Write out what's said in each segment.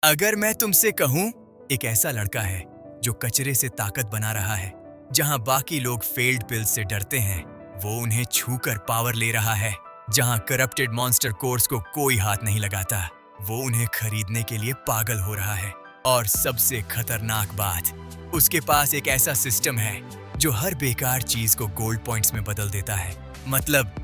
अगर मैं तुमसे कहूं, एक ऐसा लड़का है जो कचरे से ताकत बना रहा है। जहां बाकी लोग फेल्ड पिल्स से डरते हैं, वो उन्हें छूकर पावर ले रहा है। जहां करप्टेड मॉन्स्टर कोर्स को कोई हाथ नहीं लगाता, वो उन्हें खरीदने के लिए पागल हो रहा है। और सबसे खतरनाक बात, उसके पास एक ऐसा सिस्टम है जो हर बेकार चीज को गोल्ड पॉइंट्स में बदल देता है। मतलब,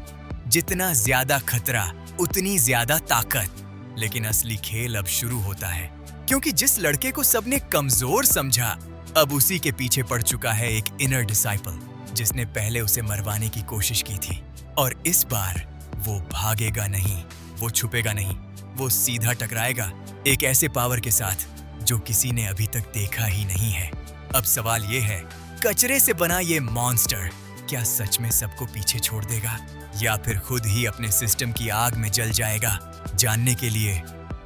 जितना ज्यादा खतरा उतनी ज्यादा ताकत। लेकिन असली खेल अब शुरू होता है, क्योंकि जिस लड़के को सबने कमजोर समझा, अब उसी के पीछे पड़ चुका है एक इनर डिसाइपल, जिसने पहले उसे मरवाने की कोशिश की थी। और इस बार वो भागेगा नहीं, वो छुपेगा नहीं, वो सीधा टकराएगा एक ऐसे पावर के साथ जो किसी ने अभी तक देखा ही नहीं है। अब सवाल ये है, कचरे से बना ये मॉन्स्टर क्या सच में सबको पीछे छोड़ देगा, या फिर खुद ही अपने सिस्टम की आग में जल जाएगा? जानने के लिए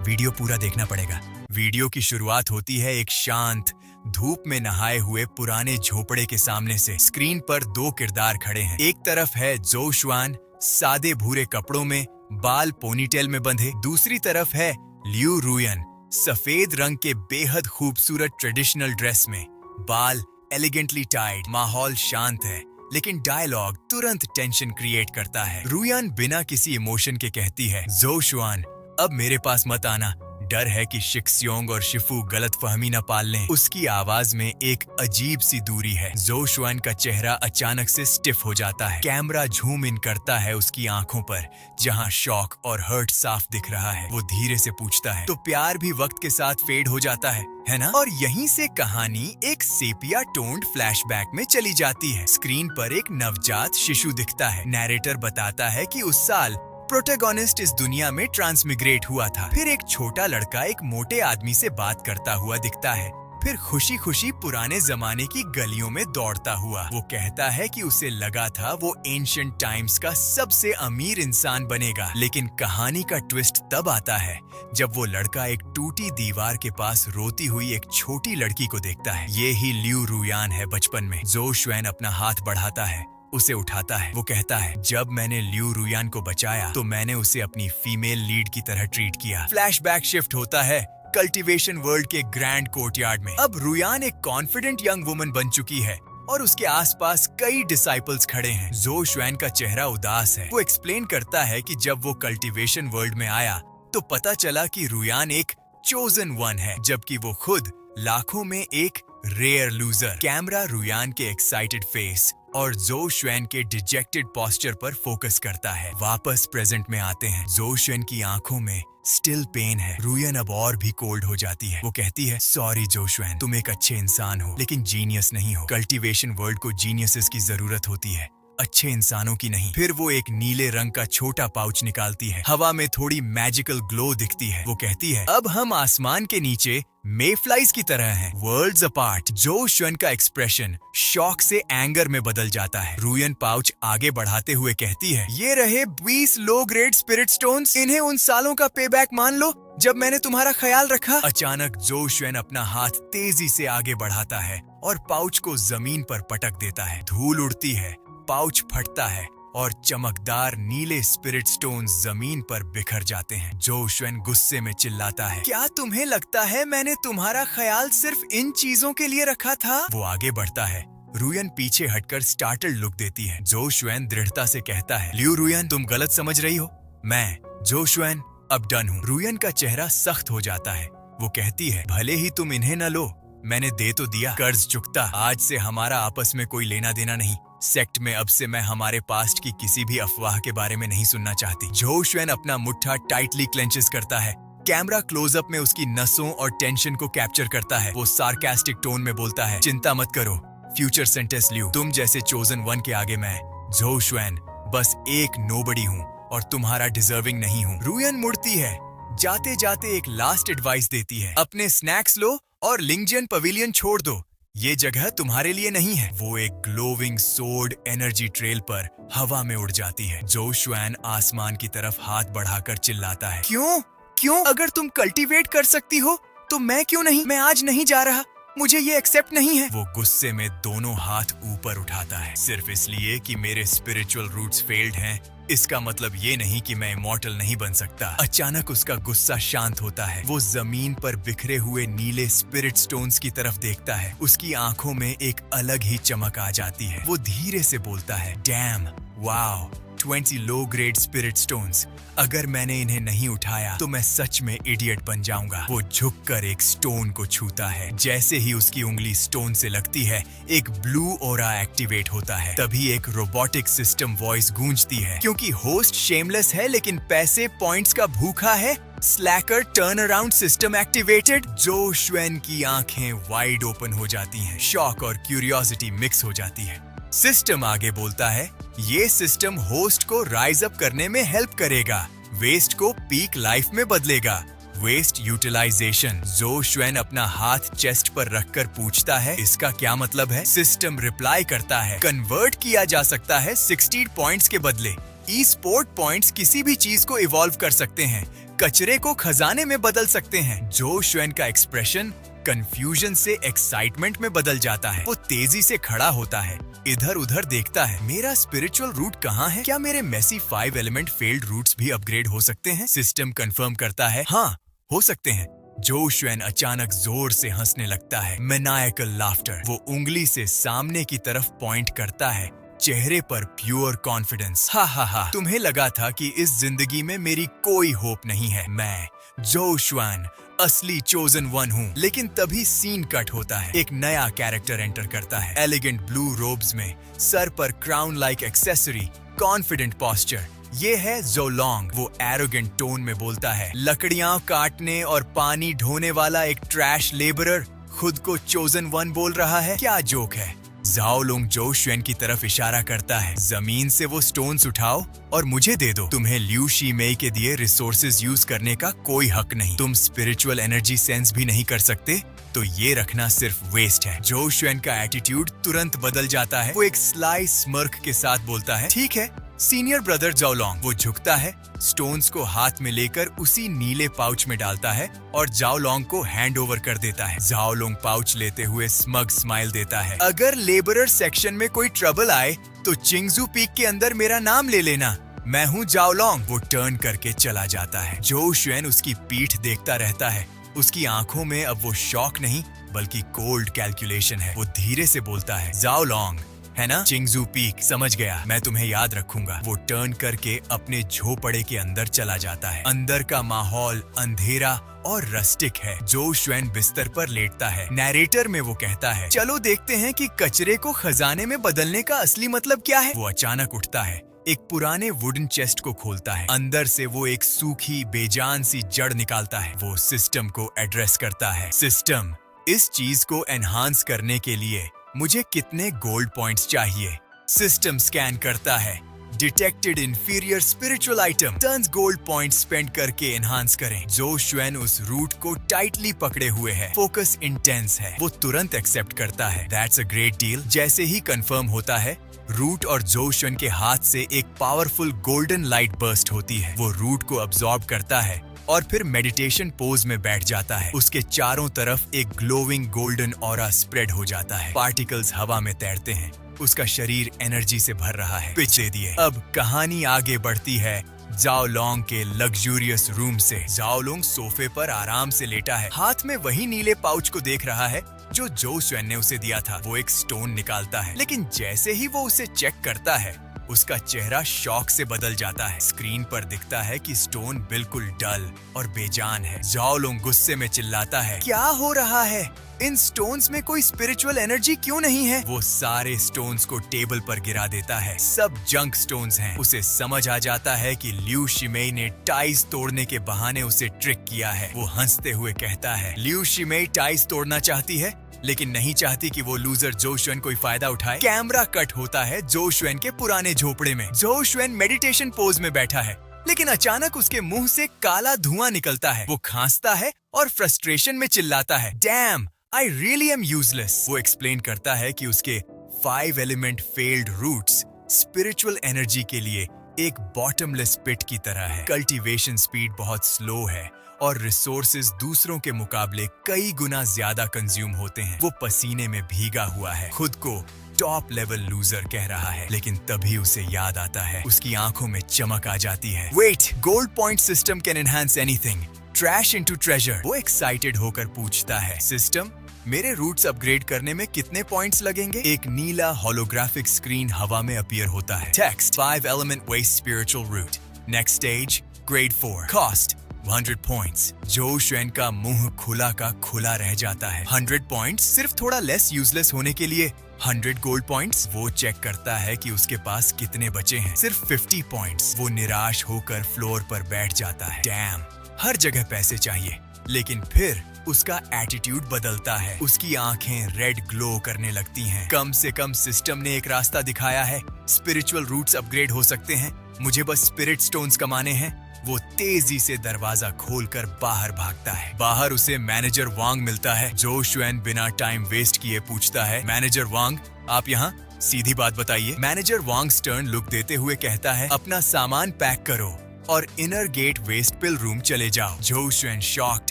वीडियो पूरा देखना पड़ेगा। वीडियो की शुरुआत होती है एक शांत, धूप में नहाए हुए पुराने झोपड़े के सामने से। स्क्रीन पर दो किरदार खड़े हैं। एक तरफ है ज़ोउ शुआन, सादे भूरे कपड़ों में, बाल पोनीटेल में बंधे। दूसरी तरफ है लियू रुयन, सफेद रंग के बेहद खूबसूरत ट्रेडिशनल ड्रेस में, बाल एलिगेंटली टाइड। माहौल शांत है, लेकिन डायलॉग तुरंत टेंशन क्रिएट करता है। रुयान बिना किसी इमोशन के कहती है, ज़ोउ शुआन, अब मेरे पास मत आना, डर है कि शिक्सियोंग और शिफू गलत फहमी न पाल लें। उसकी आवाज में एक अजीब सी दूरी है। ज़ोउ शुआन का चेहरा अचानक से स्टिफ हो जाता है। कैमरा झूम इन करता है उसकी आंखों पर, जहां शॉक और हर्ट साफ दिख रहा है। वो धीरे से पूछता है, तो प्यार भी वक्त के साथ फेड हो जाता है ना? और यहीं से कहानी एक सेपिया टोन्ड फ्लैशबैक में चली जाती है। स्क्रीन पर एक नवजात शिशु दिखता है। नैरेटर बताता है कि उस साल प्रोटैगनिस्ट इस दुनिया में ट्रांसमिग्रेट हुआ था। फिर एक छोटा लड़का एक मोटे आदमी से बात करता हुआ दिखता है, फिर खुशी खुशी पुराने जमाने की गलियों में दौड़ता हुआ। वो कहता है कि उसे लगा था वो एंशिएंट टाइम्स का सबसे अमीर इंसान बनेगा। लेकिन कहानी का ट्विस्ट तब आता है जब वो लड़का एक टूटी दीवार के पास रोती हुई एक छोटी लड़की को देखता है। ये ही लियू रुयान है बचपन में। ज़ोउ शुआन अपना हाथ बढ़ाता है, उसे उठाता है। वो कहता है, जब मैंने लियू रुयान को बचाया तो मैंने उसे अपनी फीमेल लीड की तरह ट्रीट किया। फ्लैशबैक शिफ्ट होता है कल्टीवेशन वर्ल्ड के ग्रैंड कोर्टयार्ड में। अब रुयान एक कॉन्फिडेंट यंग वुमन बन चुकी है और उसके आसपास कई डिसाइपल्स खड़े हैं। ज़ोउ शुआन का चेहरा उदास है। वो एक्सप्लेन करता है कि जब वो कल्टीवेशन वर्ल्ड में आया तो पता चला कि रुयान एक चोजन वन है, जबकि वो खुद लाखों में एक रेयर लूजर। कैमरा रुयान के एक्साइटेड फेस और ज़ोउ शुआन के डिजेक्टेड पोस्चर पर फोकस करता है। वापस प्रेजेंट में आते हैं। ज़ोउ शुआन की आंखों में स्टिल पेन है। रुयान अब और भी कोल्ड हो जाती है। वो कहती है, सॉरी ज़ोउ शुआन, तुम एक अच्छे इंसान हो, लेकिन जीनियस नहीं हो। कल्टीवेशन वर्ल्ड को जीनियसेस की जरूरत होती है, अच्छे इंसानों की नहीं। फिर वो एक नीले रंग का छोटा पाउच निकालती है। हवा में थोड़ी मैजिकल ग्लो दिखती है। वो कहती है, अब हम आसमान के नीचे मेफ्लाइज की तरह हैं, वर्ल्ड्स अपार्ट। ज़ोउ शुआन का एक्सप्रेशन शॉक से एंगर में बदल जाता है। रुयान पाउच आगे बढ़ाते हुए कहती है, ये रहे 20 लो ग्रेड स्पिरिट स्टोन्स, इन्हें उन सालों का पेबैक मान लो जब मैंने तुम्हारा ख्याल रखा। अचानक ज़ोउ शुआन अपना हाथ तेजी से आगे बढ़ाता है और पाउच को जमीन पर पटक देता है। धूल उड़ती है, पाउच फटता है और चमकदार नीले स्पिरिट स्टोन्स जमीन पर बिखर जाते हैं। ज़ोउ शुआन गुस्से में चिल्लाता है, क्या तुम्हें लगता है मैंने तुम्हारा ख्याल सिर्फ इन चीजों के लिए रखा था? वो आगे बढ़ता है। रुयान पीछे हटकर स्टार्टल्ड लुक देती है। ज़ोउ शुआन दृढ़ता से कहता है, लियू रुयान, तुम गलत समझ रही हो, मैं ज़ोउ शुआन अब डन हूँ। रुयान का चेहरा सख्त हो जाता है। वो कहती है, भले ही तुम इन्हें न लो, मैंने दे तो दिया, कर्ज चुकता। आज से हमारा आपस में कोई लेना देना नहीं। सेक्ट में अब से मैं हमारे पास्ट की किसी भी अफवाह के बारे में नहीं सुनना चाहती। ज़ोउ शुआन अपना मुट्ठा टाइटली क्लेंचेस करता है। कैमरा क्लोजअप में उसकी नसों और टेंशन को कैप्चर करता है। वो सार्कास्टिक टोन में बोलता है, चिंता मत करो फ्यूचर सेंटेस लियू, तुम जैसे चोजन वन के आगे मैं ज़ोउ शुआन बस एक नोबडी हूँ और तुम्हारा डिजर्विंग नहीं हूँ। रुयान मुड़ती है, जाते जाते एक लास्ट एडवाइस देती है, अपने स्नैक्स लो और लिंगजियन पवेलियन छोड़ दो, ये जगह तुम्हारे लिए नहीं है। वो एक ग्लोविंग सोर्ड एनर्जी ट्रेल पर हवा में उड़ जाती है। ज़ोउ शुआन आसमान की तरफ हाथ बढ़ाकर चिल्लाता है, क्यों? अगर तुम कल्टीवेट कर सकती हो तो मैं क्यों नहीं? मैं आज नहीं जा रहा, मुझे ये एक्सेप्ट नहीं है। वो गुस्से में दोनों हाथ ऊपर उठाता है, सिर्फ इसलिए कि मेरे स्पिरिचुअल रूट्स फेल्ड हैं, इसका मतलब ये नहीं कि मैं इमॉर्टल नहीं बन सकता। अचानक उसका गुस्सा शांत होता है। वो जमीन पर बिखरे हुए नीले स्पिरिट स्टोन्स की तरफ देखता है। उसकी आंखों में एक अलग ही चमक आ जाती है। वो धीरे से बोलता है, dam, wow, 20 low grade spirit stones. अगर मैंने इन्हें नहीं उठाया तो मैं सच में इडियट बन जाऊंगा। वो झुककर एक स्टोन को छूता है। जैसे ही उसकी उंगली स्टोन से लगती है, एक ब्लू ऑरा एक्टिवेट होता है। तभी एक रोबोटिक सिस्टम वॉइस गूंजती है, क्योंकि होस्ट शेमलेस है लेकिन पैसे पॉइंट्स का भूखा है। स्लैकर टर्न अराउंड सिस्टम एक्टिवेटेड। जो श्वेन की आंखें वाइड ओपन हो जाती हैं। शॉक और क्यूरियोसिटी मिक्स हो जाती है। सिस्टम आगे बोलता है, ये सिस्टम होस्ट को राइज अप करने में हेल्प करेगा, वेस्ट को पीक लाइफ में बदलेगा। Waste utilization. जो श्वेन अपना हाथ चेस्ट पर रखकर पूछता है, इसका क्या मतलब है? सिस्टम रिप्लाई करता है, कन्वर्ट किया जा सकता है 60 पॉइंट्स के बदले। ई स्पोर्ट पॉइंट्स किसी भी चीज को इवॉल्व कर सकते हैं, कचरे को खजाने में बदल सकते हैं। जो श्वेन का एक्सप्रेशन कंफ्यूजन से एक्साइटमेंट में बदल जाता है। वो तेजी से खड़ा होता है, इधर उधर देखता है। मेरा स्पिरिचुअल रूट कहाँ है? क्या मेरे मेसी 5 एलिमेंट फेल्ड रूट्स भी अपग्रेड हो सकते हैं? सिस्टम कंफर्म करता है, हाँ, हो सकते हैं। जो श्वेन अचानक जोर से हंसने लगता है, मैनायकल लाफ्टर। वो उंगली से सामने की तरफ पॉइंट करता है, चेहरे पर प्योर कॉन्फिडेंस। हा हा हा, तुम्हें लगा था कि इस जिंदगी में मेरी कोई होप नहीं है। मैं जो श्वेन असली चोजन वन हूँ। लेकिन तभी सीन कट होता है। एक नया कैरेक्टर एंटर करता है, एलिगेंट ब्लू रोब्स में, सर पर crown like accessory, confident posture. ये है ज़ोलोंग। वो एरोगेंट टोन में बोलता है, लकड़ियां काटने और पानी ढोने वाला एक ट्रैश लेबरर खुद को चोजन वन बोल रहा है। क्या जोक है? ज़ाओलुंग जो श्वेन की तरफ इशारा करता है, जमीन से वो स्टोन्स उठाओ और मुझे दे दो। तुम्हें लियू शीमेई के दिए रिसोर्सेज यूज करने का कोई हक नहीं। तुम स्पिरिचुअल एनर्जी सेंस भी नहीं कर सकते, तो ये रखना सिर्फ वेस्ट है। जो श्वेन का एटीट्यूड तुरंत बदल जाता है। वो एक स्लाई स्मर्क के साथ बोलता है, ठीक है सीनियर ब्रदर ज़ाओलुंग। वो झुकता है, स्टोन्स को हाथ में लेकर उसी नीले पाउच में डालता है और ज़ाओलुंग को हैंड ओवर कर देता है। ज़ाओलुंग पाउच लेते हुए स्मग स्माइल देता है, अगर लेबरर सेक्शन में कोई ट्रबल आए तो चिंगजू पीक के अंदर मेरा नाम ले लेना, मैं हूँ ज़ाओलुंग। वो टर्न करके चला जाता है। जो श्वेन उसकी पीठ देखता रहता है। उसकी आंखों में अब वो शॉक नहीं बल्कि कोल्ड कैलकुलेशन है। वो धीरे से बोलता है, ज़ाओलुंग है ना, चिंगजू पीक, समझ गया, मैं तुम्हें याद रखूंगा। वो टर्न करके अपने झोपड़े के अंदर चला जाता है। अंदर का माहौल अंधेरा और रस्टिक है। जो श्वेन बिस्तर पर लेटता है। नैरेटर में वो कहता है, चलो देखते हैं कि कचरे को खजाने में बदलने का असली मतलब क्या है। वो अचानक उठता है, एक पुराने वुडन चेस्ट को खोलता है। अंदर से वो एक सूखी बेजान सी जड़ निकालता है। वो सिस्टम को एड्रेस करता है, सिस्टम, इस चीज को एनहांस करने के लिए मुझे कितने गोल्ड पॉइंट्स चाहिए? सिस्टम स्कैन करता है, detected inferior spiritual item, tons gold points spend करके एनहांस करें। जो श्वेन उस रूट को टाइटली पकड़े हुए है, फोकस इंटेंस है। वो तुरंत एक्सेप्ट करता है, दैट्स अ ग्रेट डील। जैसे ही कंफर्म होता है, रूट और जो श्वेन के हाथ से एक पावरफुल गोल्डन लाइट बर्स्ट होती है। वो रूट को अब्सॉर्ब करता है और फिर मेडिटेशन पोज में बैठ जाता है। उसके चारों तरफ एक ग्लोविंग गोल्डन ऑरा स्प्रेड हो जाता है। पार्टिकल्स हवा में तैरते हैं। उसका शरीर एनर्जी से भर रहा है। पिच दे दिए। अब कहानी आगे बढ़ती है ज़ाओलुंग के लग्जूरियस रूम से। ज़ाओलुंग सोफे पर आराम से लेटा है, हाथ में वही नीले पाउच को देख रहा है जो श्वेन ने उसे दिया था। वो एक स्टोन निकालता है, लेकिन जैसे ही वो उसे चेक करता है, उसका चेहरा शॉक से बदल जाता है। स्क्रीन पर दिखता है कि स्टोन बिल्कुल डल और बेजान है। ज़ाओलुंग गुस्से में चिल्लाता है, क्या हो रहा है? इन स्टोन्स में कोई स्पिरिचुअल एनर्जी क्यों नहीं है? वो सारे स्टोन्स को टेबल पर गिरा देता है। सब जंक स्टोन्स हैं। उसे समझ आ जाता है कि लियू शिमेई ने टाइज तोड़ने के बहाने उसे ट्रिक किया है। वो हंसते हुए कहता है, लियू शिमेई टाइज तोड़ना चाहती है लेकिन नहीं चाहती कि वो लूजर जो श्वेन कोई फायदा उठाए। कैमरा कट होता है जो श्वेन के पुराने झोपड़े में। जो श्वेन मेडिटेशन पोज में बैठा है, लेकिन अचानक उसके मुंह से काला धुआं निकलता है। वो खांसता है और फ्रस्ट्रेशन में चिल्लाता है, damn, I really am useless. वो एक्सप्लेन करता है कि उसके 5 element failed roots spiritual energy के लिए एक बॉटमलेस पिट की तरह है। कल्टीवेशन स्पीड बहुत स्लो है और रिसोर्सेज दूसरों के मुकाबले कई गुना ज्यादा कंज्यूम होते हैं। वो पसीने में भीगा हुआ है, खुद को टॉप लेवल लूजर कह रहा है, लेकिन तभी उसे याद आता है, उसकी आंखों में चमक आ जाती है। Wait, gold point system can enhance anything, trash into treasure. वो एक्साइटेड होकर पूछता है, सिस्टम, मेरे रूट्स अपग्रेड करने में कितने पॉइंट्स लगेंगे? एक नीला होलोग्राफिक स्क्रीन हवा में अपीयर होता है। Text, 5 element waste spiritual root. Next stage, grade 4. Cost, 100 points. जो शुएन का मुंह खुला का खुला रह जाता है। 100 पॉइंट्स सिर्फ थोड़ा लेस यूजलेस होने के लिए। 100 गोल्ड पॉइंट्स। वो चेक करता है कि उसके पास कितने बचे हैं। सिर्फ 50 पॉइंट्स। वो निराश होकर फ्लोर पर बैठ जाता है। डैम, हर जगह पैसे चाहिए। लेकिन फिर उसका एटीट्यूड बदलता है। उसकी आंखें रेड ग्लो करने लगती हैं। कम से कम सिस्टम ने एक रास्ता दिखाया है। स्पिरिचुअल रूट्स अपग्रेड हो सकते हैं। मुझे बस स्पिरिट स्टोन्स कमाने हैं। वो तेजी से दरवाजा खोलकर बाहर भागता है। बाहर उसे मैनेजर वांग मिलता है। जो शुएन बिना टाइम वेस्ट किए पूछता है, मैनेजर वांग, आप यहाँ? सीधी बात बताइए। मैनेजर वांग स्टर्न लुक देते हुए कहता है, अपना सामान पैक करो और इनर गेट वेस्ट पिल रूम चले जाओ। जो शुएन शॉक्ड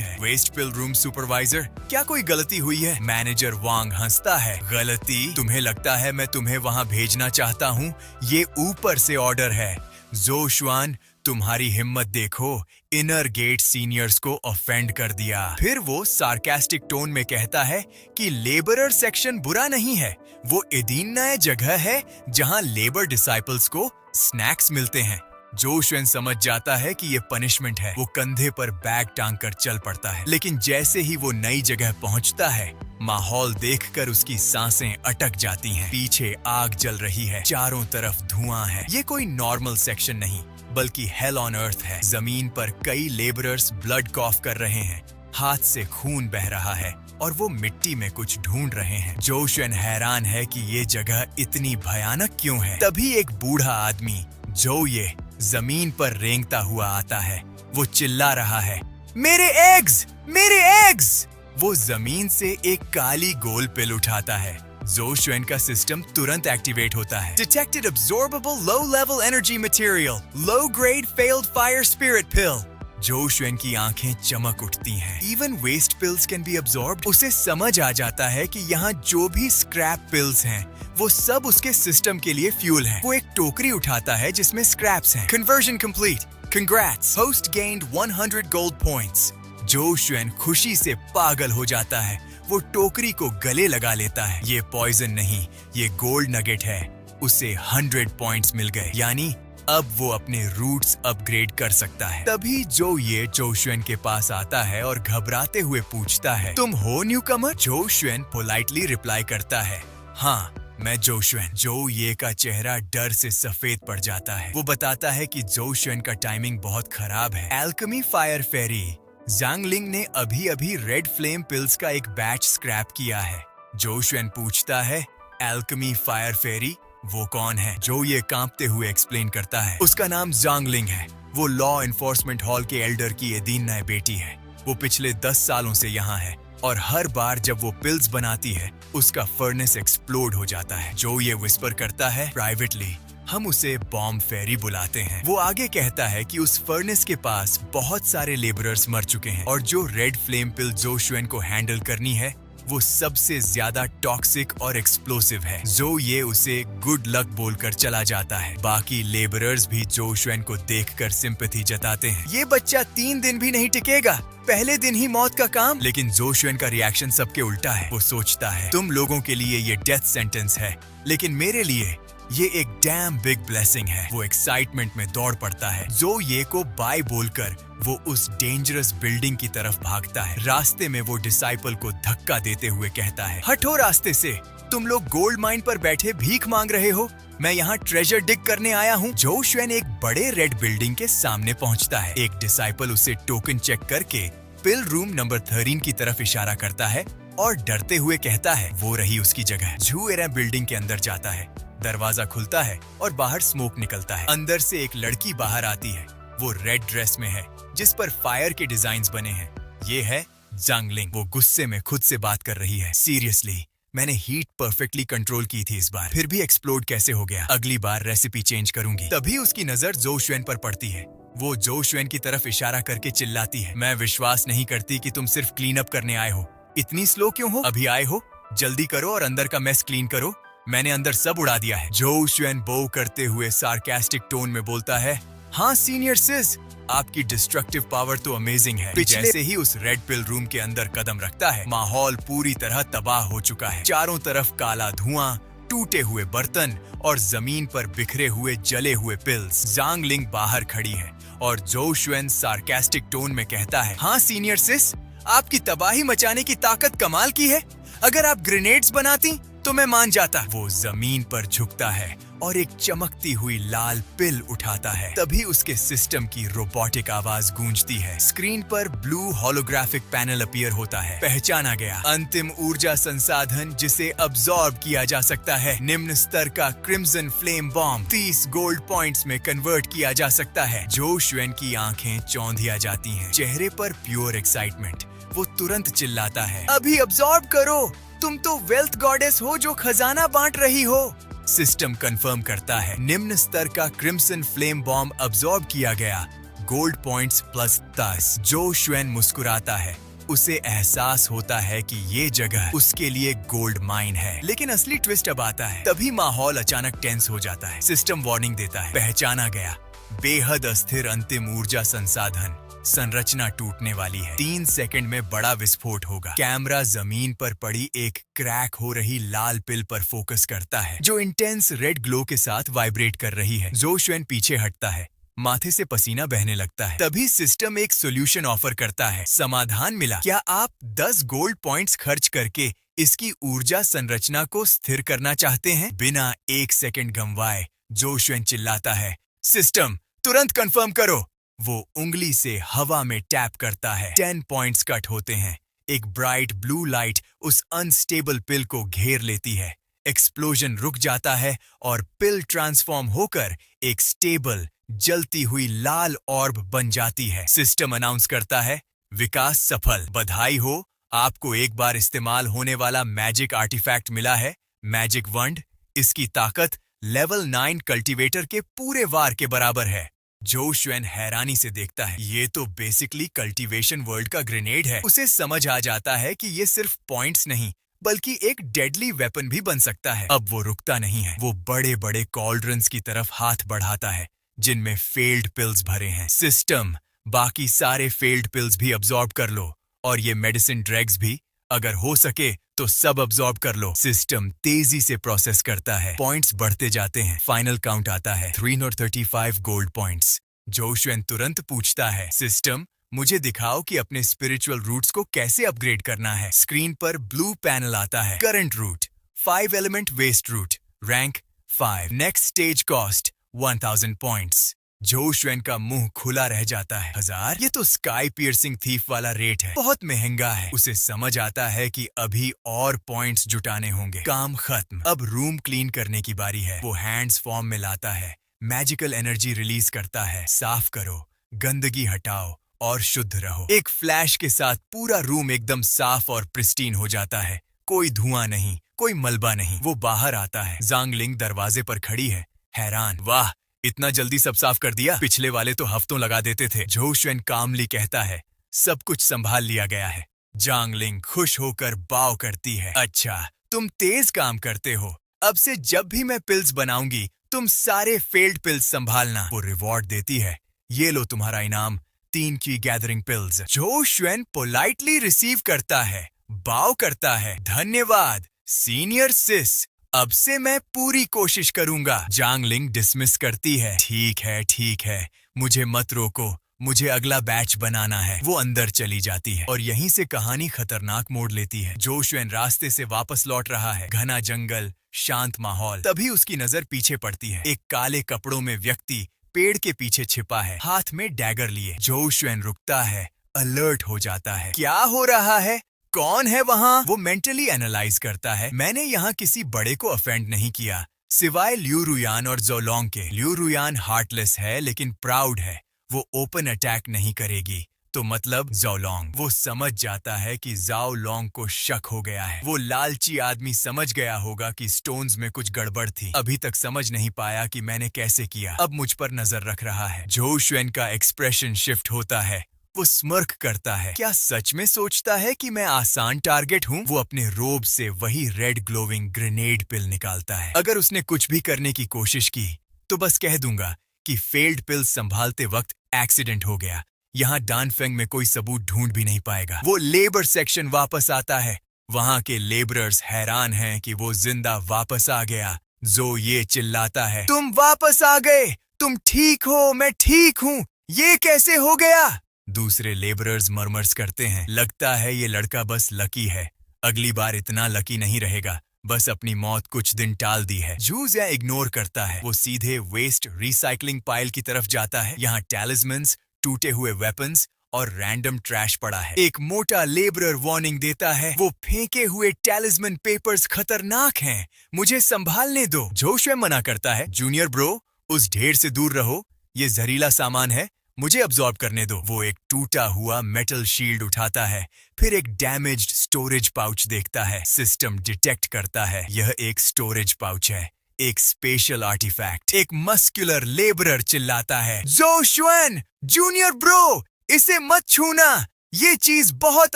है। वेस्ट पिल रूम सुपरवाइजर, क्या कोई गलती हुई है? मैनेजर वांग हंसता है, गलती? तुम्हें लगता है मैं तुम्हें वहाँ भेजना चाहता हूँ? ये ऊपर से ऑर्डर है। जो शुआन, तुम्हारी हिम्मत देखो, इनर गेट सीनियर्स को ऑफेंड कर दिया। फिर वो सार्कास्टिक टोन में कहता है कि लेबरर सेक्शन बुरा नहीं है, वो एदीना जगह है जहां लेबर डिसाइपल्स को स्नैक्स मिलते हैं। जो शुएन समझ जाता है कि ये पनिशमेंट है। वो कंधे पर बैग टांग कर चल पड़ता है। लेकिन जैसे ही वो नई जगह पहुंचता है, माहौल देखकर उसकी सांसें अटक जाती हैं। पीछे आग जल रही है, चारों तरफ धुआं है। ये कोई नॉर्मल सेक्शन नहीं, बल्कि हेल ऑन अर्थ है। जमीन पर कई लेबरर्स ब्लड कॉफ कर रहे हैं। हाथ से खून बह रहा है और वो मिट्टी में कुछ ढूंढ रहे हैं। जो शुएन हैरान है कि ये जगह इतनी भयानक क्यों है। तभी एक बूढ़ा आदमी, जो ये जमीन पर रेंगता हुआ आता है। वो चिल्ला रहा है, मेरे एग्स, मेरे एग्स! वो जमीन से एक काली गोल पिल उठाता है। जो शुएन का सिस्टम तुरंत एक्टिवेट होता है। Detected absorbable low level energy material, low grade failed fire spirit pill. जो शुएन की आंखें चमक उठती हैं। Even waste pills can be absorbed. उसे समझ आ जाता है कि यहाँ जो भी स्क्रैप पिल्स हैं, वो सब उसके सिस्टम के लिए फ्यूल है। वो एक टोकरी उठाता है जिसमें स्क्रैप्स हैं। Conversion complete, congrats, host gained 100 gold points. जो शुएन खुशी से पागल हो जाता है। वो टोकरी को गले लगा लेता है। ये पॉइजन नहीं, ये गोल्ड नगेट है। उसे 100 पॉइंट्स मिल गए, यानी अब वो अपने रूट्स अपग्रेड कर सकता है। तभी जो शुएन के पास आता है और घबराते हुए पूछता है, तुम हो न्यूकमर? जो शुएन पोलाइटली रिप्लाई करता है, हाँ, मैं जो शुएन। जो ये का चेहरा डर से सफेद पड़ जाता है। वो बताता है कि जो शुएन का टाइमिंग बहुत खराब है। एल्केमी फायर फेरी ज़ांगलिंग ने अभी रेड फ्लेम पिल्स का एक बैच स्क्रैप किया है। जो शुएन पूछता है, एल्केमी फायर फेरी वो कौन है? जो ये कांपते हुए एक्सप्लेन करता है, उसका नाम ज़ांगलिंग है। वो लॉ एनफोर्समेंट हॉल के एल्डर की एदीना बेटी है। वो पिछले 10 सालों से यहाँ है और हर बार जब वो पिल्स बनाती है, उसका फर्नेस एक्सप्लोड हो जाता है। जो ये विस्पर करता है, प्राइवेटली हम उसे बॉम्ब फेरी बुलाते हैं। वो आगे कहता है कि उस फर्नेस के पास बहुत सारे लेबरर्स मर चुके हैं और जो रेड फ्लेम पिल जो शुएन को हैंडल करनी है, वो सबसे ज्यादा टॉक्सिक और एक्सप्लोसिव है। जो ये उसे गुड लक बोलकर चला जाता है। बाकी लेबरर्स भी जो शुएन को देखकर सिंपैथी जताते हैं। ये बच्चा 3 दिन भी नहीं टिकेगा, पहले दिन ही मौत का काम। लेकिन जो शुएन का रिएक्शन सबके उल्टा है। वो सोचता है, तुम लोगों के लिए ये डेथ सेंटेंस है, लेकिन मेरे लिए ये एक डैम बिग ब्लेसिंग है। वो एक्साइटमेंट में दौड़ पड़ता है। जो ये को बाय बोलकर वो उस डेंजरस बिल्डिंग की तरफ भागता है। रास्ते में वो डिसाइपल को धक्का देते हुए कहता है, हटो रास्ते से, तुम लोग गोल्ड माइन पर बैठे भीख मांग रहे हो, मैं यहाँ ट्रेजर डिग करने आया हूँ। जो शुएन एक बड़े रेड बिल्डिंग के सामने पहुँचता है। एक डिसाइपल उसे टोकन चेक करके पिल रूम नंबर 13 की तरफ इशारा करता है और डरते हुए कहता है, वो रही उसकी जगह। झू एरा बिल्डिंग के अंदर जाता है। दरवाजा खुलता है और बाहर स्मोक निकलता है। अंदर से एक लड़की बाहर आती है। वो रेड ड्रेस में है जिस पर फायर के डिजाइन्स बने हैं। ये है ज़ांगलिंग। वो गुस्से में खुद से बात कर रही है, सीरियसली, मैंने हीट परफेक्टली कंट्रोल की थी इस बार, फिर भी एक्सप्लोड कैसे हो गया? अगली बार रेसिपी चेंज करूंगी। तभी उसकी नजर जो शुएन पर पड़ती है। वो जो शुएन की तरफ इशारा करके चिल्लाती है, मैं विश्वास नहीं करती कि तुम सिर्फ क्लीन अप करने आए हो। इतनी स्लो क्यों हो? अभी आए हो, जल्दी करो और अंदर का मेस क्लीन करो। मैंने अंदर सब उड़ा दिया है। जो शुएन बो करते हुए सार्कास्टिक टोन में बोलता है, हाँ सीनियर सिस, आपकी डिस्ट्रक्टिव पावर तो अमेजिंग है। जैसे ही उस रेड पिल रूम के अंदर कदम रखता है, माहौल पूरी तरह तबाह हो चुका है। चारों तरफ काला धुआं, टूटे हुए बर्तन और जमीन पर बिखरे हुए जले हुए पिल्स। जांग लिंग बाहर खड़ी है और जो शुएन सार्कास्टिक टोन में कहता है, हाँ सीनियर सिस, आपकी तबाही मचाने की ताकत कमाल की है। अगर आप ग्रेनेड्स बनाती तो मैं मान जाता। वो जमीन पर झुकता है और एक चमकती हुई लाल पिल उठाता है। तभी उसके सिस्टम की रोबोटिक आवाज गूंजती है। स्क्रीन पर ब्लू होलोग्राफिक पैनल अपीयर होता है। पहचाना गया अंतिम ऊर्जा संसाधन जिसे अब्सॉर्ब किया जा सकता है। निम्न स्तर का crimson flame bomb 30 gold points में कन्वर्ट किया जा सकता है। जो शुएन की आंखें चौंधिया जाती हैं, चेहरे पर प्योर एक्साइटमेंट। वो तुरंत चिल्लाता है, अभी अब्सॉर्ब करो, तुम तो वेल्थ गॉडेस हो जो खजाना बांट रही हो। सिस्टम कंफर्म करता है, निम्न स्तर का क्रिम्सन फ्लेम बॉम्ब अब्सॉर्ब किया गया। Gold points plus 10। जो शुएन मुस्कुराता है, उसे एहसास होता है कि ये जगह उसके लिए गोल्ड माइन है। लेकिन असली ट्विस्ट अब आता है। तभी माहौल अचानक टेंस हो जाता है। सिस्टम वार्निंग देता है, पहचाना गया बेहद अस्थिर अंतिम ऊर्जा संसाधन, संरचना टूटने वाली है। 3 सेकंड में बड़ा विस्फोट होगा। कैमरा जमीन पर पड़ी एक क्रैक हो रही लाल पिल पर फोकस करता है, जो इंटेंस रेड ग्लो के साथ वाइब्रेट कर रही है। जो शुएन पीछे हटता है, माथे से पसीना बहने लगता है। तभी सिस्टम एक सॉल्यूशन ऑफर करता है। समाधान मिला, क्या आप 10 गोल्ड पॉइंट्स खर्च करके इसकी ऊर्जा संरचना को स्थिर करना चाहते हैं? बिना 1 सेकंड गंवाए जो शुएन चिल्लाता है, सिस्टम तुरंत कंफर्म करो। वो उंगली से हवा में टैप करता है। 10 पॉइंट्स कट होते हैं। एक ब्राइट ब्लू लाइट उस अनस्टेबल पिल को घेर लेती है। एक्सप्लोजन रुक जाता है और पिल ट्रांसफॉर्म होकर एक स्टेबल जलती हुई लाल ऑर्ब बन जाती है। सिस्टम अनाउंस करता है, विकास सफल, बधाई हो, आपको एक बार इस्तेमाल होने वाला मैजिक आर्टिफैक्ट मिला है, मैजिक वंड। इसकी ताकत लेवल 9 कल्टीवेटर के पूरे वार के बराबर है। जो शुएन हैरानी से देखता है, ये तो बेसिकली कल्टीवेशन वर्ल्ड का ग्रेनेड है। उसे समझ आ जाता है कि ये सिर्फ पॉइंट्स नहीं बल्कि एक डेडली वेपन भी बन सकता है। अब वो रुकता नहीं है। वो बड़े बड़े कॉल्ड्रन्स की तरफ हाथ बढ़ाता है जिनमें फेल्ड पिल्स भरे हैं। सिस्टम, बाकी सारे फेल्ड पिल्स भी अब्सॉर्ब कर लो और ये मेडिसिन ड्रग्स भी, अगर हो सके तो सब अब्सॉर्ब कर लो। सिस्टम तेजी से प्रोसेस करता है। पॉइंट्स बढ़ते जाते हैं। फाइनल काउंट आता है 335 गोल्ड पॉइंट्स। जो शुएन तुरंत पूछता है, सिस्टम मुझे दिखाओ कि अपने स्पिरिचुअल रूट्स को कैसे अपग्रेड करना है। स्क्रीन पर ब्लू पैनल आता है। Current root 5 element waste root, rank 5, next stage cost 1000 points. जो शुएन का मुंह खुला रह जाता है। 1000? ये तो स्काई पियर्सिंग थीफ वाला रेट है, बहुत महंगा है। उसे समझ आता है कि अभी और पॉइंट्स जुटाने होंगे। काम खत्म। अब रूम क्लीन करने की बारी है। वो हैंड्स फॉर्म में लाता है, मैजिकल एनर्जी रिलीज करता है। साफ करो, गंदगी हटाओ और शुद्ध रहो। एक फ्लैश के साथ पूरा रूम एकदम साफ और प्रिस्टीन हो जाता है। कोई धुआं नहीं, कोई मलबा नहीं। वो बाहर आता है। जांग लिंग दरवाजे पर खड़ी है, हैरान। वाह, इतना जल्दी सब साफ कर दिया? पिछले वाले तो हफ्तों लगा देते थे। जो शुएन कामली कहता है, सब कुछ संभाल लिया गया है। जांग लिंग खुश होकर बाव करती है। अच्छा, तुम तेज काम करते हो। अब से जब भी मैं पिल्स बनाऊंगी, तुम सारे फेल्ड पिल्स संभालना। वो रिवॉर्ड देती है, ये लो तुम्हारा इनाम, 3 की गैदरिंग पिल्स। जो शुएन पोलाइटली रिसीव करता है, बाव करता है, धन्यवाद सीनियर सिस, अब से मैं पूरी कोशिश करूंगा। जांग लिंग डिसमिस करती है, ठीक है, मुझे मत रोको, मुझे अगला बैच बनाना है। वो अंदर चली जाती है और यहीं से कहानी खतरनाक मोड़ लेती है। जो शुएन रास्ते से वापस लौट रहा है। घना जंगल, शांत माहौल। तभी उसकी नजर पीछे पड़ती है। एक काले कपड़ों में व्यक्ति पेड़ के पीछे छिपा है, हाथ में डैगर लिए। जो शुएन रुकता है, अलर्ट हो जाता है। क्या हो रहा है? कौन है वहाँ? वो मेंटली एनालाइज करता है। मैंने यहाँ किसी बड़े को ऑफेंड नहीं किया, सिवाय लियू रुयान और ज़ोलोंग के। लियू रुयान हार्टलेस है लेकिन प्राउड है। वो ओपन अटैक नहीं करेगी, तो मतलब ज़ोलोंग। वो समझ जाता है कि ज़ाओ लोंग को शक हो गया है। वो लालची आदमी समझ गया होगा कि स्टोन्स में कुछ गड़बड़ थी। अभी तक समझ नहीं पाया कि मैंने कैसे किया, अब मुझ पर नजर रख रहा है। जो शुएन का एक्सप्रेशन शिफ्ट होता है। वो स्मर्क करता है। क्या सच में सोचता है कि मैं आसान टारगेट हूँ? वो अपने रोब से वही रेड ग्लोविंग ग्रेनेड पिल निकालता है। अगर उसने कुछ भी करने की कोशिश की तो बस कह दूंगा कि फेल्ड पिल संभालते वक्त एक्सीडेंट हो गया। यहाँ डानफेंग में कोई सबूत ढूंढ भी नहीं पाएगा। वो लेबर सेक्शन वापस आता है। वहाँ के लेबरर्स हैरान हैं कि वो जिंदा वापस आ गया। जो ये चिल्लाता है, तुम वापस आ गए, तुम ठीक हो, मैं ठीक हूँ, ये कैसे हो गया? दूसरे लेबरर्स मरमर्स करते हैं, लगता है ये लड़का बस लकी है, अगली बार इतना लकी नहीं रहेगा, बस अपनी मौत कुछ दिन टाल दी है। जूस या इग्नोर करता है। वो सीधे वेस्ट रिसाइकलिंग पाइल की तरफ जाता है। यहाँ टैलिस्मन्स, टूटे हुए वेपन्स और रैंडम ट्रैश पड़ा है। एक मोटा लेबरर वार्निंग देता है, वो फेंके हुए टैलिस्मन पेपर्स खतरनाक हैं, मुझे संभालने दो। जोशुए मना करता है, जूनियर ब्रो, उस ढेर से दूर रहो, ये जहरीला सामान है, मुझे अब्सॉर्ब करने दो। वो एक टूटा हुआ मेटल शील्ड उठाता है, फिर एक डैमेज्ड स्टोरेज पाउच देखता है। सिस्टम डिटेक्ट करता है, यह एक स्टोरेज पाउच है, एक स्पेशल आर्टिफैक्ट। एक मस्कुलर लेबरर चिल्लाता है, जोशुएन, जूनियर ब्रो, इसे मत छूना, ये चीज बहुत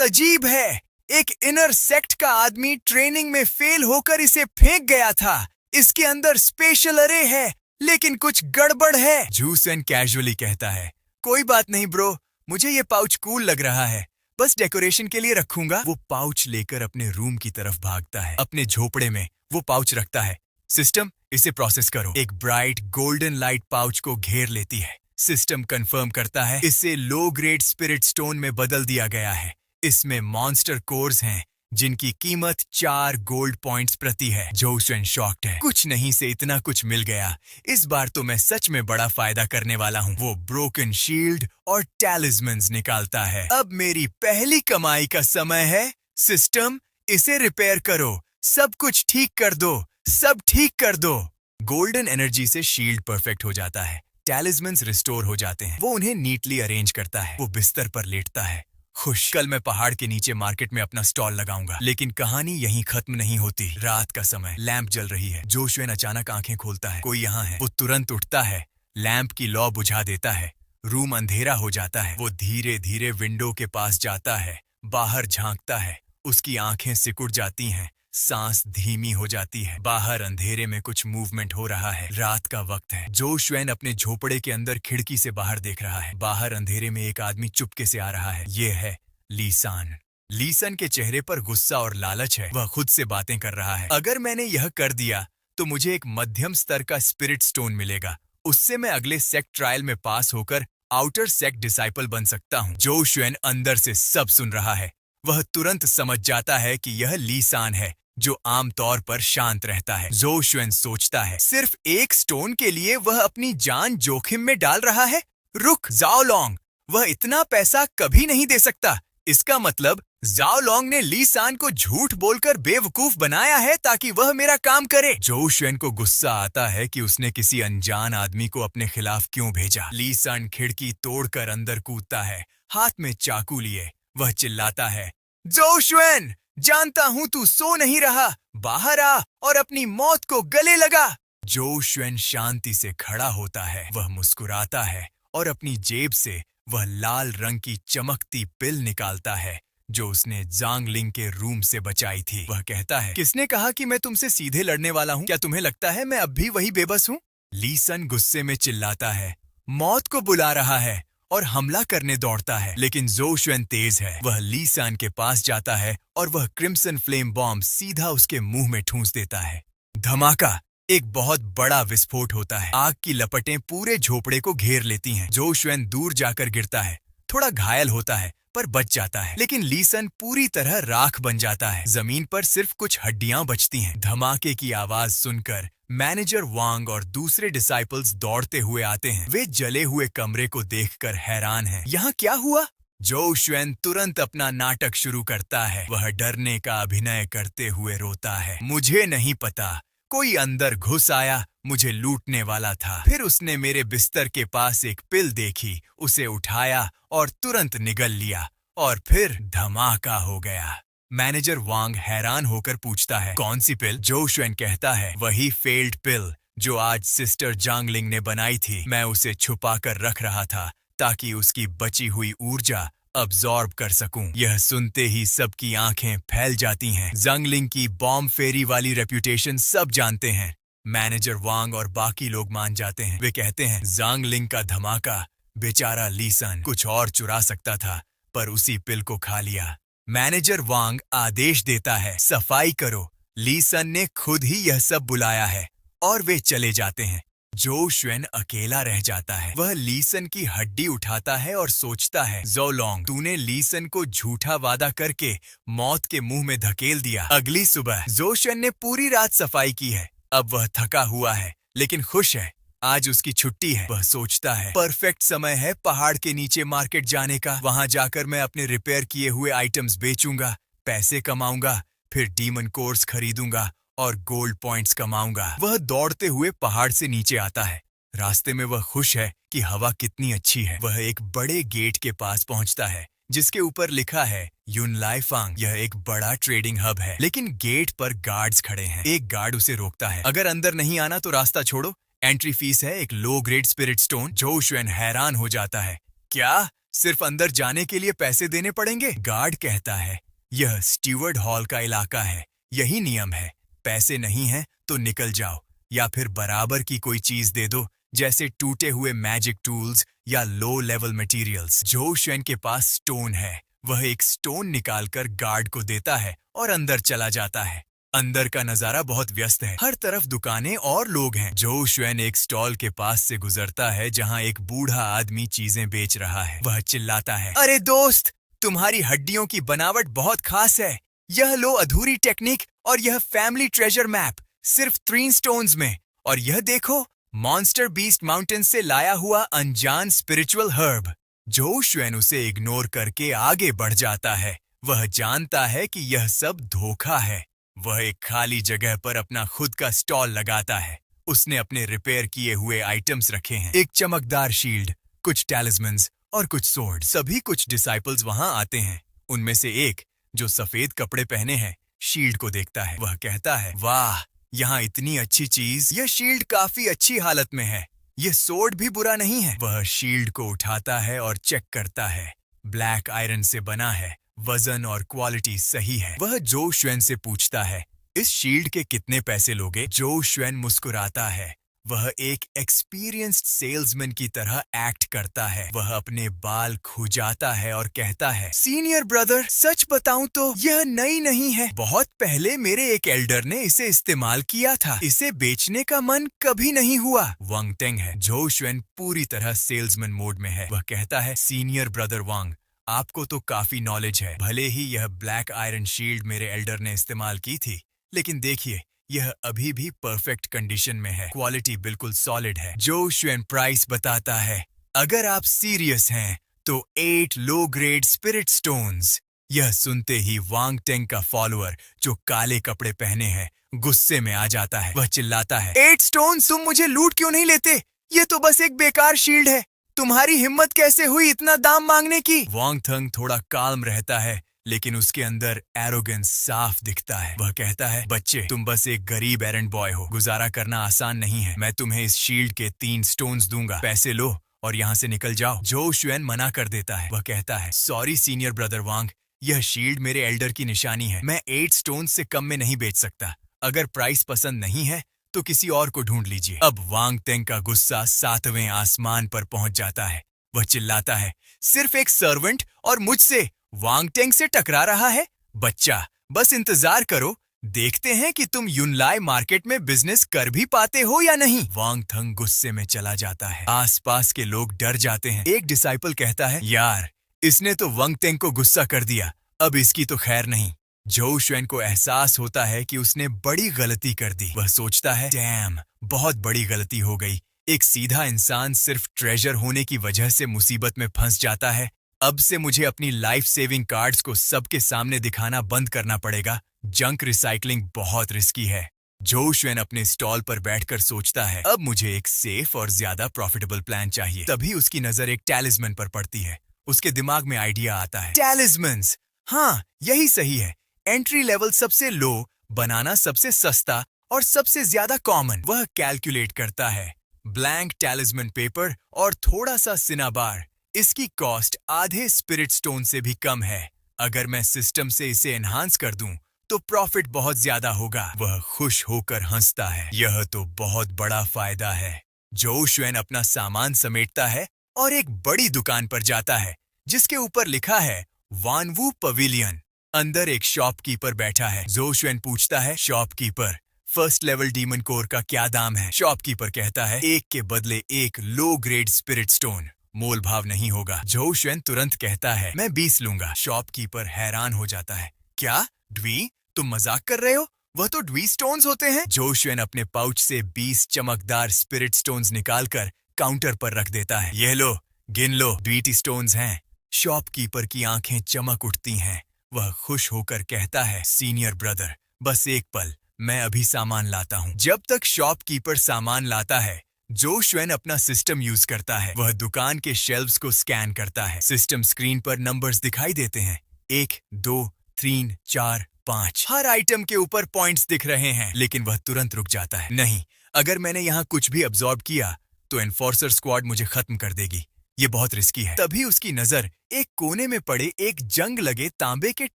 अजीब है। एक इनर सेक्ट का आदमी ट्रेनिंग में फेल होकर इसे फेंक गया था। इसके अंदर स्पेशल अरे है, लेकिन कुछ गड़बड़ है। जूसन कैजुअली कहता है, कोई बात नहीं ब्रो, मुझे ये पाउच कूल लग रहा है, बस डेकोरेशन के लिए रखूंगा। वो पाउच लेकर अपने रूम की तरफ भागता है। अपने झोपड़े में वो पाउच रखता है। सिस्टम, इसे प्रोसेस करो। एक ब्राइट गोल्डन लाइट पाउच को घेर लेती है। सिस्टम कंफर्म करता है, इसे लो ग्रेड स्पिरिट स्टोन में बदल दिया गया है। इसमें मॉन्स्टर कोर्स हैं, जिनकी कीमत 4 गोल्ड पॉइंट्स प्रति है। जोशन शॉक्ड है, कुछ नहीं से इतना कुछ मिल गया, इस बार तो मैं सच में बड़ा फायदा करने वाला हूँ। वो ब्रोकन शील्ड और टैलिस्मन्स निकालता है। अब मेरी पहली कमाई का समय है। सिस्टम, इसे रिपेयर करो, सब कुछ ठीक कर दो, सब ठीक कर दो। गोल्डन एनर्जी से शील्ड परफेक्ट हो जाता है। टैलिस्मन्स रिस्टोर हो जाते हैं। वो उन्हें नीटली अरेंज करता है। वो बिस्तर पर लेटता है, खुश। कल मैं पहाड़ के नीचे मार्केट में अपना स्टॉल लगाऊंगा। लेकिन कहानी यहीं खत्म नहीं होती। रात का समय, लैंप जल रही है। जोशुएन अचानक आंखें खोलता है, कोई यहाँ है। वो तुरंत उठता है, लैंप की लौ बुझा देता है। रूम अंधेरा हो जाता है। वो धीरे धीरे विंडो के पास जाता है, बाहर झांकता है। उसकी आंखें सिकुड़ जाती हैं, सांस धीमी हो जाती है। बाहर अंधेरे में कुछ मूवमेंट हो रहा है। रात का वक्त है। जोशुएन अपने झोपड़े के अंदर खिड़की से बाहर देख रहा है। बाहर अंधेरे में एक आदमी चुपके से आ रहा है। ये है लीसान। लीसन के चेहरे पर गुस्सा और लालच है। वह खुद से बातें कर रहा है, अगर मैंने यह कर दिया तो मुझे एक मध्यम स्तर का स्पिरिट स्टोन मिलेगा। उससे मैं अगले सेक्ट ट्रायल में पास होकर आउटर सेक्ट डिसाइपल बन सकता हूँ। जोशुएन अंदर से सब सुन रहा है। वह तुरंत समझ जाता है कि यह लीसान है, जो आमतौर पर शांत रहता है। जोशुएन सोचता है, सिर्फ एक स्टोन के लिए वह अपनी जान जोखिम में डाल रहा है। रुक जाओलोंग, वह इतना पैसा कभी नहीं दे सकता। इसका मतलब जाओलोंग ने लीसान को झूठ बोलकर बेवकूफ बनाया है ताकि वह मेरा काम करे। जोशुएन को गुस्सा आता है कि उसने किसी अनजान आदमी को अपने खिलाफ क्यों भेजा। लीसान खिड़की तोड़कर अंदर कूदता है, हाथ में चाकू लिए। वह चिल्लाता है, जोशुएन, जानता हूं तू सो नहीं रहा, बाहर आ और अपनी मौत को गले लगा। जोशुएन शांति से खड़ा होता है। वह मुस्कुराता है और अपनी जेब से वह लाल रंग की चमकती पिल निकालता है, जो उसने जांगलिंग के रूम से बचाई थी। वह कहता है, किसने कहा कि मैं तुमसे सीधे लड़ने वाला हूँ? क्या तुम्हें लगता है मैं अब भी वही बेबस हूँ? लीसन गुस्से में चिल्लाता है, मौत को बुला रहा है और हमला करने दौड़ता है। लेकिन जोशुएन तेज है। वह लीसान के पास जाता है और वह क्रिम्सन फ्लेम बॉम्ब सीधा उसके मुंह में ठूंस देता है। धमाका! एक बहुत बड़ा विस्फोट होता है। आग की लपटें पूरे झोपड़े को घेर लेती हैं। जोशुएन दूर जाकर गिरता है, थोड़ा घायल होता है पर बच जाता है। लेकिन लीसन पूरी तरह राख बन जाता है। जमीन पर सिर्फ कुछ हड्डियां बचती हैं। धमाके की आवाज सुनकर मैनेजर वांग और दूसरे डिसाइपल्स दौड़ते हुए आते हैं। वे जले हुए कमरे को देखकर हैरान हैं। यहाँ क्या हुआ? जोशुएन तुरंत अपना नाटक शुरू करता है। वह डरने का अभिनय करते हुए रोता है, मुझे नहीं पता, कोई अंदर घुस आया, मुझे लूटने वाला था। फिर उसने मेरे बिस्तर के पास एक पिल देखी, उसे उठाया और तुरंत निगल लिया और फिर धमाका हो गया। मैनेजर वांग हैरान होकर पूछता है, कौन सी पिल? जोशुएन कहता है, वही फेल्ड पिल जो आज सिस्टर जांगलिंग ने बनाई थी। मैं उसे छुपा कर रख रहा था ताकि उसकी बची हुई ऊर्जा अब्सॉर्ब कर सकूं। यह सुनते ही सबकी आंखें फैल जाती हैं। जंगलिंग की बॉम्ब फेरी वाली रेप्यूटेशन सब जानते हैं। मैनेजर वांग और बाकी लोग मान जाते हैं। वे कहते हैं जांगलिंग का धमाका, बेचारा लीसन कुछ और चुरा सकता था पर उसी पिल को खा लिया। मैनेजर वांग आदेश देता है सफाई करो। लीसन ने खुद ही यह सब बुलाया है और वे चले जाते हैं। जो शुएन अकेला रह जाता है। वह लीसन की हड्डी उठाता है और सोचता है जोलोंग, तूने लीसन को झूठा वादा करके मौत के मुंह में धकेल दिया। अगली सुबह जो शुएन ने पूरी रात सफाई की है। अब वह थका हुआ है लेकिन खुश है। आज उसकी छुट्टी है। वह सोचता है परफेक्ट समय है पहाड़ के नीचे मार्केट जाने का। वहां जाकर मैं अपने रिपेयर किए हुए आइटम्स बेचूंगा, पैसे कमाऊंगा, फिर डीमन कोर्स खरीदूंगा और गोल्ड पॉइंट्स कमाऊंगा। वह दौड़ते हुए पहाड़ से नीचे आता है। रास्ते में वह खुश है कि हवा कितनी अच्छी है। वह एक बड़े गेट के पास पहुंचता है जिसके ऊपर लिखा है युनलाई फांग। यह एक बड़ा ट्रेडिंग हब है लेकिन गेट पर गार्ड्स खड़े हैं। एक गार्ड उसे रोकता है, अगर अंदर नहीं आना तो रास्ता छोड़ो। एंट्री फीस है एक लो ग्रेड स्पिरिट स्टोन। जो शुएन हैरान हो जाता है, क्या सिर्फ अंदर जाने के लिए पैसे देने पड़ेंगे? गार्ड कहता है यह स्टीवर्ड हॉल का इलाका है, यही नियम है। पैसे नहीं हैं तो निकल जाओ या फिर बराबर की कोई चीज दे दो, जैसे टूटे हुए मैजिक टूल्स या लो लेवल मटेरियल्स। जो शुएन के पास स्टोन है, वह एक स्टोन निकालकर गार्ड को देता है और अंदर चला जाता है। अंदर का नजारा बहुत व्यस्त है, हर तरफ दुकानें और लोग हैं। जो शुएन एक स्टॉल के पास से गुजरता है जहां एक बूढ़ा आदमी चीजें बेच रहा है। वह चिल्लाता है, अरे दोस्त, तुम्हारी हड्डियों की बनावट बहुत खास है। यह लो अधूरी टेक्निक और यह फैमिली ट्रेजर मैप सिर्फ 3 स्टोन्स में। और यह देखो, मॉन्स्टर बीस्ट माउंटेन से लाया हुआ अनजान स्पिरिचुअल हर्ब। जो शुएन उसे इग्नोर करके आगे बढ़ जाता है। वह जानता है कि यह सब धोखा है। वह एक खाली जगह पर अपना खुद का स्टॉल लगाता है। उसने अपने रिपेयर किए हुए आइटम्स रखे हैं, एक चमकदार शील्ड, कुछ टैलिस्मन्स और कुछ सोर्ड। सभी कुछ डिसाइपल्स वहां आते हैं। उनमें से एक जो सफेद कपड़े पहने हैं शील्ड को देखता है। वह कहता है, वाह, यहाँ इतनी अच्छी चीज। यह शील्ड काफी अच्छी हालत में है। यह सोर्ड भी बुरा नहीं है। वह शील्ड को उठाता है और चेक करता है। ब्लैक आयरन से बना है, वजन और क्वालिटी सही है। वह जो शुएन से पूछता है, इस शील्ड के कितने पैसे लोगे? जो शुएन मुस्कुराता है। वह एक एक्सपीरियंस्ड सेल्समैन की तरह एक्ट करता है। वह अपने बाल खुजाता है और कहता है, सीनियर ब्रदर, सच बताऊं तो यह नई नहीं है। बहुत पहले मेरे एक एल्डर ने इसे इस्तेमाल किया था। इसे बेचने का मन कभी नहीं हुआ। वांग टेंग है। जो शुएन पूरी तरह सेल्समैन मोड में है। वह कहता है, सीनियर ब्रदर वांग, आपको तो काफी नॉलेज है। भले ही यह ब्लैक आयरन शील्ड मेरे एल्डर ने इस्तेमाल की थी, लेकिन देखिए, यह अभी भी परफेक्ट कंडीशन में है। क्वालिटी बिल्कुल सॉलिड है। जो शुएन प्राइस बताता है, अगर आप सीरियस हैं तो 8 लो ग्रेड स्पिरिट स्टोन्स। यह सुनते ही वांग टेंग का फॉलोअर, जो काले कपड़े पहने हैं, गुस्से में आ जाता है। वह चिल्लाता है, 8 स्टोन, तुम मुझे लूट क्यों नहीं लेते? ये तो बस एक बेकार शील्ड है। तुम्हारी हिम्मत कैसे हुई इतना दाम मांगने की? वांग थंग थोड़ा काल्म रहता है लेकिन उसके अंदर एरोगेंस साफ दिखता है। वह कहता है, बच्चे, तुम बस एक गरीब एरेंड बॉय हो। गुजारा करना आसान नहीं है। मैं तुम्हें इस शील्ड के 3 स्टोन्स दूंगा। पैसे लो और यहाँ से निकल जाओ। जो शुएन मना कर देता है। वह कहता है, सॉरी सीनियर ब्रदर वांग, यह शील्ड मेरे एल्डर की निशानी है। मैं 8 स्टोन से कम में नहीं बेच सकता। अगर प्राइस पसंद नहीं है तो किसी और को ढूंढ लीजिए। अब वांग टेंग का गुस्सा 7वें आसमान पर पहुंच जाता है। वह चिल्लाता है, सिर्फ एक सर्वेंट और मुझसे वांग टेंग से टकरा रहा है? बच्चा, बस इंतजार करो, देखते हैं कि तुम युनलाई मार्केट में बिजनेस कर भी पाते हो या नहीं। वांग थंग गुस्से में चला जाता है। आसपास के लोग डर जाते हैं। एक डिसाइपल कहता है, यार, इसने तो वांग टेंग को गुस्सा कर दिया, अब इसकी तो खैर नहीं। जो शुएन को एहसास होता है कि उसने बड़ी गलती कर दी। वह सोचता है, डैम, बहुत बड़ी गलती हो गई। एक सीधा इंसान सिर्फ ट्रेजर होने की वजह से मुसीबत में फंस जाता है। अब से मुझे अपनी लाइफ सेविंग कार्ड्स को सबके सामने दिखाना बंद करना पड़ेगा। जंक रिसाइकलिंग बहुत रिस्की है। जो शुएन अपने स्टॉल पर बैठकर सोचता है, अब मुझे एक सेफ और ज्यादा प्रॉफिटेबल प्लान चाहिए। तभी उसकी नजर एक टैलिस्मैन पर पड़ती है। उसके दिमाग में आइडिया आता है, टैलिस्मैन्स, हाँ, यही सही है। एंट्री लेवल सबसे लो, बनाना सबसे सस्ता और सबसे ज्यादा कॉमन। वह कैलकुलेट करता है, ब्लैंक टैलिस्मैन पेपर और थोड़ा सा सिनाबार, इसकी कॉस्ट आधे स्पिरिट स्टोन से भी कम है। अगर मैं सिस्टम से इसे एनहांस कर दूं, तो प्रॉफिट बहुत ज्यादा होगा। वह खुश होकर हंसता है। यह तो बहुत बड़ा फायदा है। जो शुएन अपना सामान समेटता है और एक बड़ी दुकान पर जाता है, जिसके ऊपर लिखा है वानवू पवेलियन। अंदर एक शॉपकीपर बैठा है। जो शुएन पूछता है, shopkeeper, first level demon core का क्या दाम है? शॉपकीपर कहता है, एक के बदले एक लो ग्रेड स्पिरिट स्टोन, मोल भाव नहीं होगा। जो शुएन तुरंत कहता है, मैं 20 लूंगा। शॉपकीपर हैरान हो जाता है, क्या ड्वी, तुम मजाक कर रहे हो? वह तो ड्वी स्टोन्स होते हैं। जो शुएन अपने पाउच से 20 चमकदार स्पिरिट स्टोन्स निकालकर काउंटर पर रख देता है। ये लो, गिन लो, ड्वीटी स्टोन्स हैं। शॉपकीपर की आंखें चमक उठती हैं। वह खुश होकर कहता है, सीनियर ब्रदर, बस एक पल, मैं अभी सामान लाता हूँ। जब तक शॉपकीपर सामान लाता है, जो शुएन अपना सिस्टम यूज करता है। वह दुकान के शेल्व्स को स्कैन करता है। सिस्टम स्क्रीन पर नंबर्स दिखाई देते हैं, 1, 2, 3, 4, 5। हर आइटम के ऊपर पॉइंट्स दिख रहे हैं, लेकिन वह तुरंत रुक जाता है। नहीं, अगर मैंने यहाँ कुछ भी अब्सॉर्ब किया, तो एनफोर्सर स्क्वाड मुझे खत्म कर देगी। ये बहुत रिस्की है। तभी उसकी नजर एक कोने में पड़े एक जंग लगे तांबे के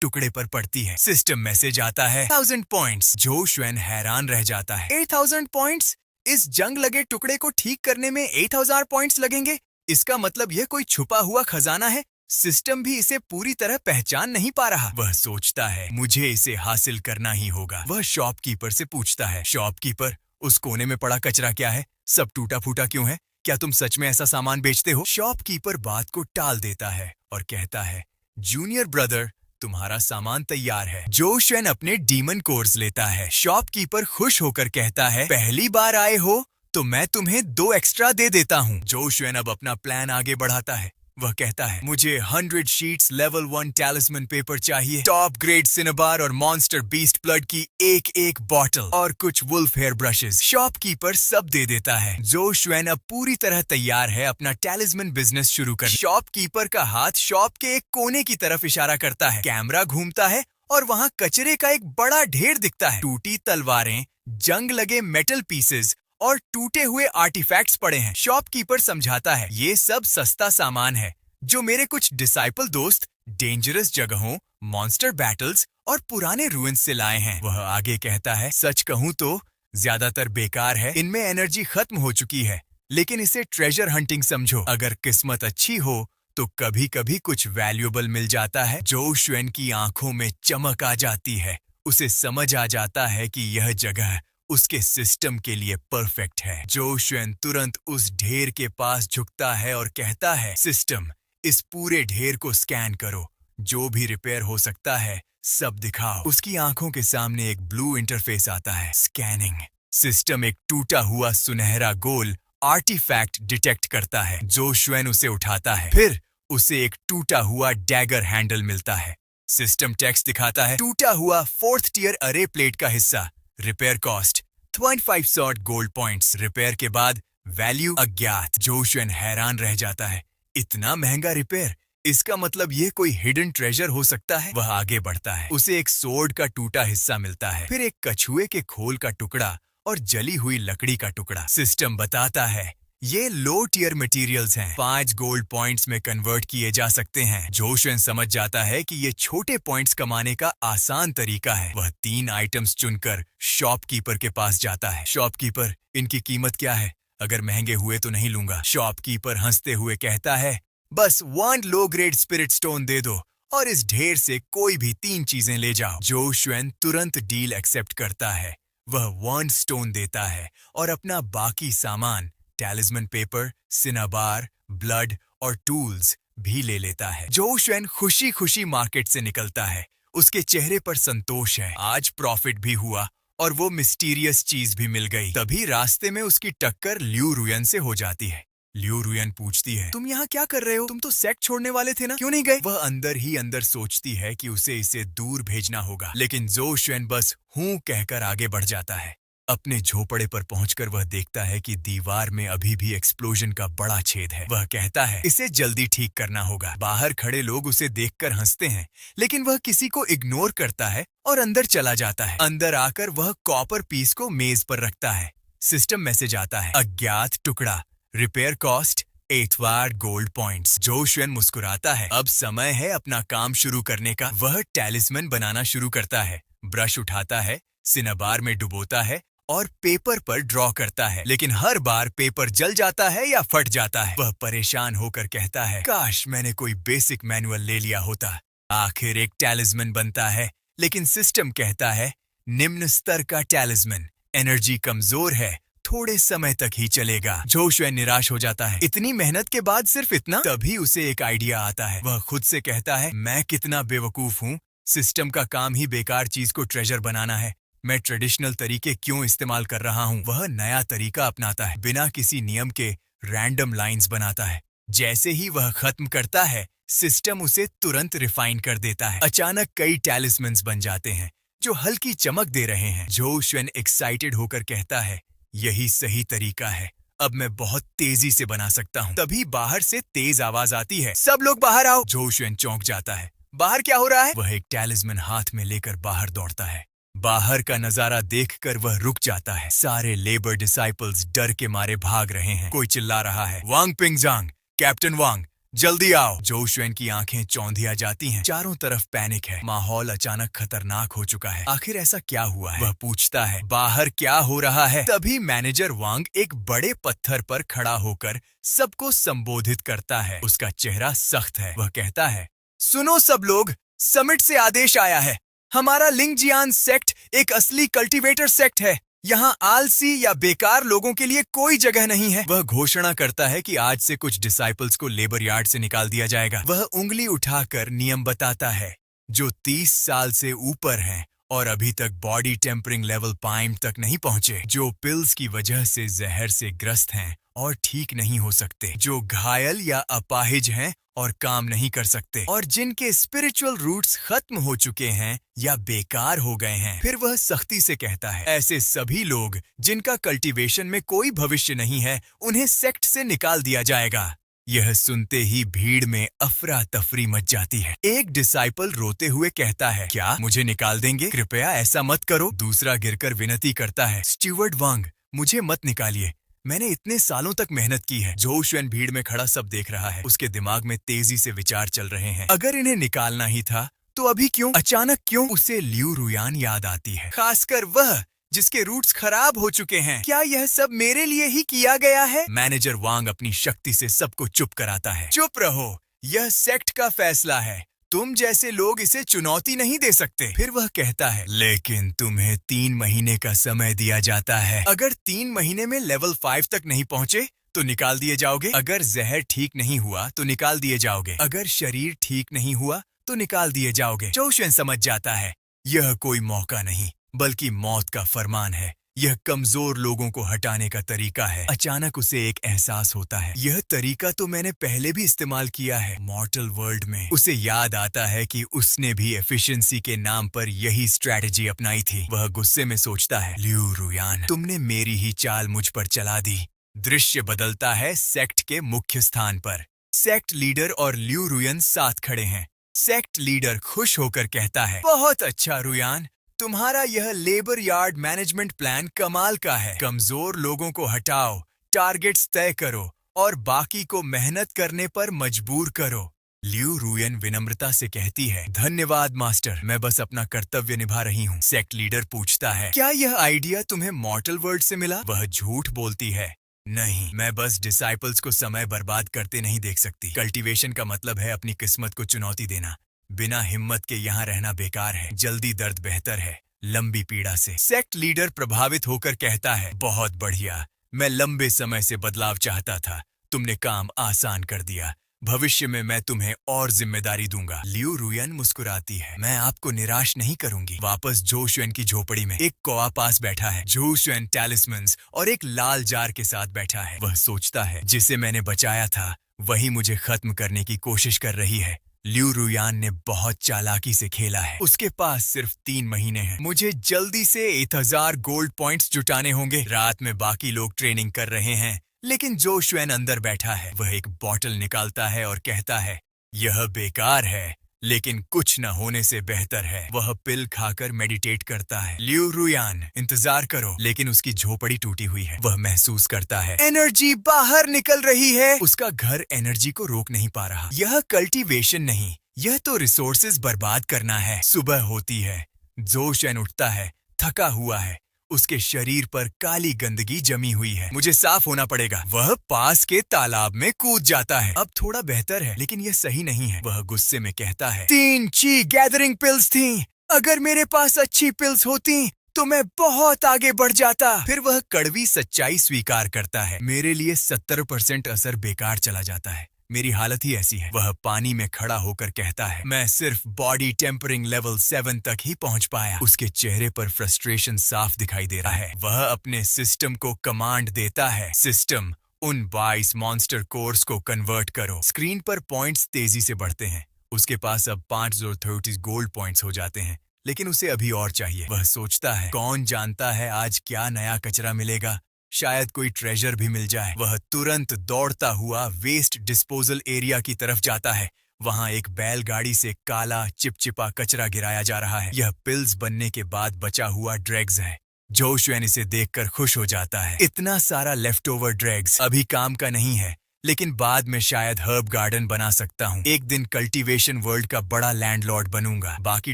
टुकड़े पर पड़ती है। सिस्टम मैसेज आता है, 1000 पॉइंट्स। जो शुएन हैरान रह जाता है, 8000 पॉइंट्स? इस जंग लगे टुकड़े को ठीक करने में 8000 पॉइंट्स लगेंगे? इसका मतलब यह कोई छुपा हुआ खजाना है। सिस्टम भी इसे पूरी तरह पहचान नहीं पा रहा। वह सोचता है, मुझे इसे हासिल करना ही होगा। वह शॉपकीपर से पूछता है, शॉपकीपर, उस कोने में पड़ा कचरा क्या है? सब टूटा फूटा क्यों है? क्या तुम सच में ऐसा सामान बेचते हो? शॉपकीपर बात को टाल देता है और कहता है, जूनियर ब्रदर, तुम्हारा सामान तैयार है। जो शुएन अपने डीमन कोर्स लेता है। शॉपकीपर खुश होकर कहता है, पहली बार आए हो तो मैं तुम्हें 2 एक्स्ट्रा दे देता हूँ। जो शुएन अब अपना प्लान आगे बढ़ाता है। वह कहता है, मुझे 100 शीट्स लेवल 1 टैलिस्मन पेपर चाहिए, टॉप ग्रेड सिनेबार और मॉन्स्टर बीस्ट ब्लड की एक बॉटल और कुछ वुल्फ हेयर ब्रशेस। शॉपकीपर सब दे देता है। जो शुएन अब पूरी तरह तैयार है अपना टैलिस्मन बिजनेस शुरू कर। शॉपकीपर का हाथ शॉप के एक कोने की तरफ इशारा करता है। कैमरा घूमता है और वहाँ कचरे का एक बड़ा ढेर दिखता है। टूटी तलवारें, जंग लगे मेटल पीसेस और टूटे हुए आर्टिफैक्ट्स पड़े हैं। शॉपकीपर समझाता है, ये सब सस्ता सामान है जो मेरे कुछ डिसाइपल दोस्त डेंजरस जगहों, मॉन्स्टर बैटल्स और पुराने रूइंस से लाए हैं। वह आगे कहता है, सच कहूं तो ज्यादातर बेकार है, इनमें एनर्जी खत्म हो चुकी है, लेकिन इसे ट्रेजर हंटिंग समझो। अगर किस्मत अच्छी हो तो कभी कभी कुछ वैल्यूएबल मिल जाता है। जो शुएन की आंखों में चमक आ जाती है। उसे समझ आ जाता है कि यह जगह उसके सिस्टम के लिए परफेक्ट है। जो शुएन तुरंत उस ढेर के पास झुकता है और कहता है, सिस्टम, इस पूरे ढेर को स्कैन करो, जो भी रिपेयर हो सकता है सब दिखाओ। उसकी आंखों के सामने एक ब्लू इंटरफेस आता है। स्कैनिंग। सिस्टम एक टूटा हुआ सुनहरा गोल आर्टिफैक्ट डिटेक्ट करता है। जो शुएन उसे उठाता है। फिर उसे एक टूटा हुआ डैगर हैंडल मिलता है। सिस्टम टेक्स्ट दिखाता है, टूटा हुआ 4th टियर अरे प्लेट का हिस्सा, repair cost 2500 gold points. Repair के बाद वैल्यू अज्ञात। जो शुएन हैरान रह जाता है, इतना महंगा रिपेयर, इसका मतलब ये कोई हिडन ट्रेजर हो सकता है। वह आगे बढ़ता है। उसे एक सोर्ड का टूटा हिस्सा मिलता है, फिर एक कछुए के खोल का टुकड़ा और जली हुई लकड़ी का टुकड़ा। सिस्टम बताता है, ये लो टियर मटेरियल्स हैं, 5 गोल्ड पॉइंट्स में कन्वर्ट किए जा सकते हैं। जो शुएन समझ जाता है कि ये छोटे पॉइंट्स कमाने का आसान तरीका है। वह 3 आइटम्स चुनकर शॉपकीपर के पास जाता है। शॉपकीपर, इनकी कीमत क्या है? अगर महंगे हुए तो नहीं लूंगा। शॉपकीपर हंसते हुए कहता है, बस 1 लो ग्रेड स्पिरिट स्टोन दे दो और इस ढेर से कोई भी 3 चीजें ले जाओ। जो शुएन तुरंत डील एक्सेप्ट करता है। वह 1 स्टोन देता है और अपना बाकी सामान, टैलिस्मन पेपर, सिनाबार, ब्लड और टूल्स भी ले लेता है। जो शुएन खुशी खुशी मार्केट से निकलता है। उसके चेहरे पर संतोष है। आज प्रॉफिट भी हुआ और वो मिस्टीरियस चीज भी मिल गई। तभी रास्ते में उसकी टक्कर ल्यू रुयन से हो जाती है। ल्यू रुयन पूछती है, तुम यहाँ क्या कर रहे हो? तुम तो सेक्ट छोड़ने वाले थे ना, क्यों नहीं गए? वह अंदर ही अंदर सोचती है कि उसे इसे दूर भेजना होगा, लेकिन जो शुएन बस हूँ कहकर आगे बढ़ जाता है। अपने झोपड़े पर पहुंचकर वह देखता है कि दीवार में अभी भी एक्सप्लोजन का बड़ा छेद है। वह कहता है, इसे जल्दी ठीक करना होगा। बाहर खड़े लोग उसे देखकर हंसते हैं, लेकिन वह किसी को इग्नोर करता है और अंदर चला जाता है। अंदर आकर वह कॉपर पीस को मेज पर रखता है। सिस्टम मैसेज आता है, अज्ञात टुकड़ा, रिपेयर कॉस्ट 8वार गोल्ड पॉइंट्स। जो शुएन मुस्कुराता है। अब समय है अपना काम शुरू करने का। वह टैलिस्मैन बनाना शुरू करता है। ब्रश उठाता है, सिनाबार में डुबोता है और पेपर पर ड्रॉ करता है। लेकिन हर बार पेपर जल जाता है या फट जाता है। वह परेशान होकर कहता है, काश मैंने कोई बेसिक मैनुअल ले लिया होता। आखिर एक टैलिस्मैन बनता है, लेकिन सिस्टम कहता है, निम्न स्तर का टैलिस्मैन, एनर्जी कमजोर है, थोड़े समय तक ही चलेगा। जो शुएन निराश हो जाता है। इतनी मेहनत के बाद सिर्फ इतना? तभी उसे एक आइडिया आता है। वह खुद से कहता है, मैं कितना बेवकूफ हूँ। सिस्टम का काम ही बेकार चीज को ट्रेजर बनाना है। मैं ट्रेडिशनल तरीके क्यों इस्तेमाल कर रहा हूँ? वह नया तरीका अपनाता है, बिना किसी नियम के रैंडम लाइंस बनाता है। जैसे ही वह खत्म करता है, सिस्टम उसे तुरंत रिफाइन कर देता है। अचानक कई टैलिस्मैन्स बन जाते हैं जो हल्की चमक दे रहे हैं। जो शुएन एक्साइटेड होकर कहता है, यही सही तरीका है। अब मैं बहुत तेजी से बना सकता हूँ। तभी बाहर से तेज आवाज आती है, सब लोग बाहर आओ। जो शुएन चौंक जाता है, बाहर क्या हो रहा है? वह एक टैलिस्मैन हाथ में लेकर बाहर दौड़ता है। बाहर का नजारा देखकर वह रुक जाता है। सारे लेबर डिसाइपल्स डर के मारे भाग रहे हैं। कोई चिल्ला रहा है, वांग पिंगजांग, कैप्टन वांग, जल्दी आओ। जो शुएन की आंखें चौंधिया जाती हैं। चारों तरफ पैनिक है। माहौल अचानक खतरनाक हो चुका है। आखिर ऐसा क्या हुआ है? वह पूछता है, बाहर क्या हो रहा है? तभी मैनेजर वांग एक बड़े पत्थर पर खड़ा होकर सबको संबोधित करता है। उसका चेहरा सख्त है। वह कहता है, सुनो सब लोग, समिट से आदेश आया है। हमारा लिंगजियान सेक्ट एक असली कल्टीवेटर सेक्ट है। यहाँ आलसी या बेकार लोगों के लिए कोई जगह नहीं है। वह घोषणा करता है कि आज से कुछ डिसाइपल्स को लेबर यार्ड से निकाल दिया जाएगा। वह उंगली उठाकर नियम बताता है, जो 30 साल से ऊपर हैं और अभी तक बॉडी टेम्परिंग लेवल पाइम तक नहीं पहुंचे, जो पिल्स की वजह से जहर से ग्रस्त हैं और ठीक नहीं हो सकते, जो घायल या अपाहिज हैं और काम नहीं कर सकते, और जिनके स्पिरिचुअल रूट्स खत्म हो चुके हैं या बेकार हो गए हैं। फिर वह सख्ती से कहता है, ऐसे सभी लोग जिनका कल्टीवेशन में कोई भविष्य नहीं है, उन्हें सेक्ट से निकाल दिया जाएगा। यह सुनते ही भीड़ में अफरा तफरी मच जाती है। एक डिसाइपल रोते हुए कहता है, क्या मुझे निकाल देंगे? कृपया ऐसा मत करो। दूसरा गिरकर विनती करता है, स्टीवर्ड वांग, मुझे मत निकालिए, मैंने इतने सालों तक मेहनत की है। जो शुएन भीड़ में खड़ा सब देख रहा है। उसके दिमाग में तेजी से विचार चल रहे हैं। अगर इन्हें निकालना ही था तो अभी क्यों? अचानक क्यों? उसे लियू रुयान याद आती है, खासकर वह जिसके रूट्स खराब हो चुके हैं। क्या यह सब मेरे लिए ही किया गया है? मैनेजर वांग अपनी शक्ति से सबको चुप कराता है। चुप रहो, यह सेक्ट का फैसला है। तुम जैसे लोग इसे चुनौती नहीं दे सकते। फिर वह कहता है, लेकिन तुम्हें 3 महीने का समय दिया जाता है। अगर 3 महीने में लेवल 5 तक नहीं पहुंचे तो निकाल दिए जाओगे। अगर जहर ठीक नहीं हुआ तो निकाल दिए जाओगे। अगर शरीर ठीक नहीं हुआ तो निकाल दिए जाओगे। जो शुएन समझ जाता है, यह कोई मौका नहीं बल्कि मौत का फरमान है। यह कमजोर लोगों को हटाने का तरीका है। अचानक उसे एक एहसास होता है, यह तरीका तो मैंने पहले भी इस्तेमाल किया है मॉर्टल वर्ल्ड में। उसे याद आता है कि उसने भी एफिशिएंसी के नाम पर यही स्ट्रैटेजी अपनाई थी। वह गुस्से में सोचता है, लियू रुयान, तुमने मेरी ही चाल मुझ पर चला दी। दृश्य बदलता है सेक्ट के मुख्य स्थान पर। सेक्ट लीडर और लियू रुयान साथ खड़े हैं। सेक्ट लीडर खुश होकर कहता है, बहुत अच्छा रुयान, तुम्हारा यह लेबर यार्ड मैनेजमेंट प्लान कमाल का है। कमजोर लोगों को हटाओ, टारगेट्स तय करो और बाकी को मेहनत करने पर मजबूर करो। लियू रुयान विनम्रता से कहती है, धन्यवाद मास्टर, मैं बस अपना कर्तव्य निभा रही हूँ। सेक्ट लीडर पूछता है, क्या यह आइडिया तुम्हें मॉर्टल वर्ल्ड से मिला? वह झूठ बोलती है, नहीं, मैं बस डिसाइपल्स को समय बर्बाद करते नहीं देख सकती। कल्टीवेशन का मतलब है अपनी किस्मत को चुनौती देना। बिना हिम्मत के यहाँ रहना बेकार है। जल्दी दर्द बेहतर है लंबी पीड़ा से। सेक्ट लीडर प्रभावित होकर कहता है, बहुत बढ़िया, मैं लंबे समय से बदलाव चाहता था, तुमने काम आसान कर दिया। भविष्य में मैं तुम्हें और जिम्मेदारी दूंगा। लियू रुयान मुस्कुराती है, मैं आपको निराश नहीं करूंगी। वापस जो शुएन की झोपड़ी में एक कौवा पास बैठा है। जो शुएन टैलिस्मैन्स और एक लाल जार के साथ बैठा है। वह सोचता है, जिसे मैंने बचाया था वही मुझे खत्म करने की कोशिश कर रही है। लियू रुयान ने बहुत चालाकी से खेला है। उसके पास सिर्फ 3 महीने हैं। मुझे जल्दी से 1000 गोल्ड पॉइंट्स जुटाने होंगे। रात में बाकी लोग ट्रेनिंग कर रहे हैं, लेकिन जो शुएन अंदर बैठा है। वह एक बॉटल निकालता है और कहता है, यह बेकार है, लेकिन कुछ न होने से बेहतर है वह पिल खाकर मेडिटेट करता है। लियू रुयान, इंतजार करो। लेकिन उसकी झोपड़ी टूटी हुई है। वह महसूस करता है एनर्जी बाहर निकल रही है। उसका घर एनर्जी को रोक नहीं पा रहा। यह कल्टीवेशन नहीं, यह तो रिसोर्सेज बर्बाद करना है। सुबह होती है, जोशन उठता है, थका हुआ है। उसके शरीर पर काली गंदगी जमी हुई है। मुझे साफ होना पड़ेगा। वह पास के तालाब में कूद जाता है। अब थोड़ा बेहतर है, लेकिन यह सही नहीं है। वह गुस्से में कहता है 3 ची गैदरिंग पिल्स थीं। अगर मेरे पास अच्छी पिल्स होती तो मैं बहुत आगे बढ़ जाता। फिर वह कड़वी सच्चाई स्वीकार करता है, मेरे लिए 70% असर बेकार चला जाता है। मेरी हालत ही ऐसी है। वह पानी में खड़ा होकर कहता है, मैं सिर्फ बॉडी टेम्परिंग लेवल 7 तक ही पहुंच पाया। उसके चेहरे पर फ्रस्ट्रेशन साफ दिखाई दे रहा है। वह अपने सिस्टम को कमांड देता है, सिस्टम उन 22 मॉन्स्टर कोर्स को कन्वर्ट करो। स्क्रीन पर पॉइंट्स तेजी से बढ़ते हैं। उसके पास अब 530 गोल्ड पॉइंट्स हो जाते हैं, लेकिन उसे अभी और चाहिए। वह सोचता है, कौन जानता है आज क्या नया कचरा मिलेगा, शायद कोई ट्रेजर भी मिल जाए। वह तुरंत दौड़ता हुआ वेस्ट डिस्पोजल एरिया की तरफ जाता है। वहां एक बैलगाड़ी से काला चिपचिपा कचरा गिराया जा रहा है। यह पिल्स बनने के बाद बचा हुआ ड्रैग्स है। जोशुएन इसे देखकर खुश हो जाता है। इतना सारा लेफ्ट ओवर ड्रैग्स अभी काम का नहीं है, लेकिन बाद में शायद हर्ब गार्डन बना सकता हूँ। एक दिन कल्टीवेशन वर्ल्ड का बड़ा लैंडलॉर्ड बनूंगा। बाकी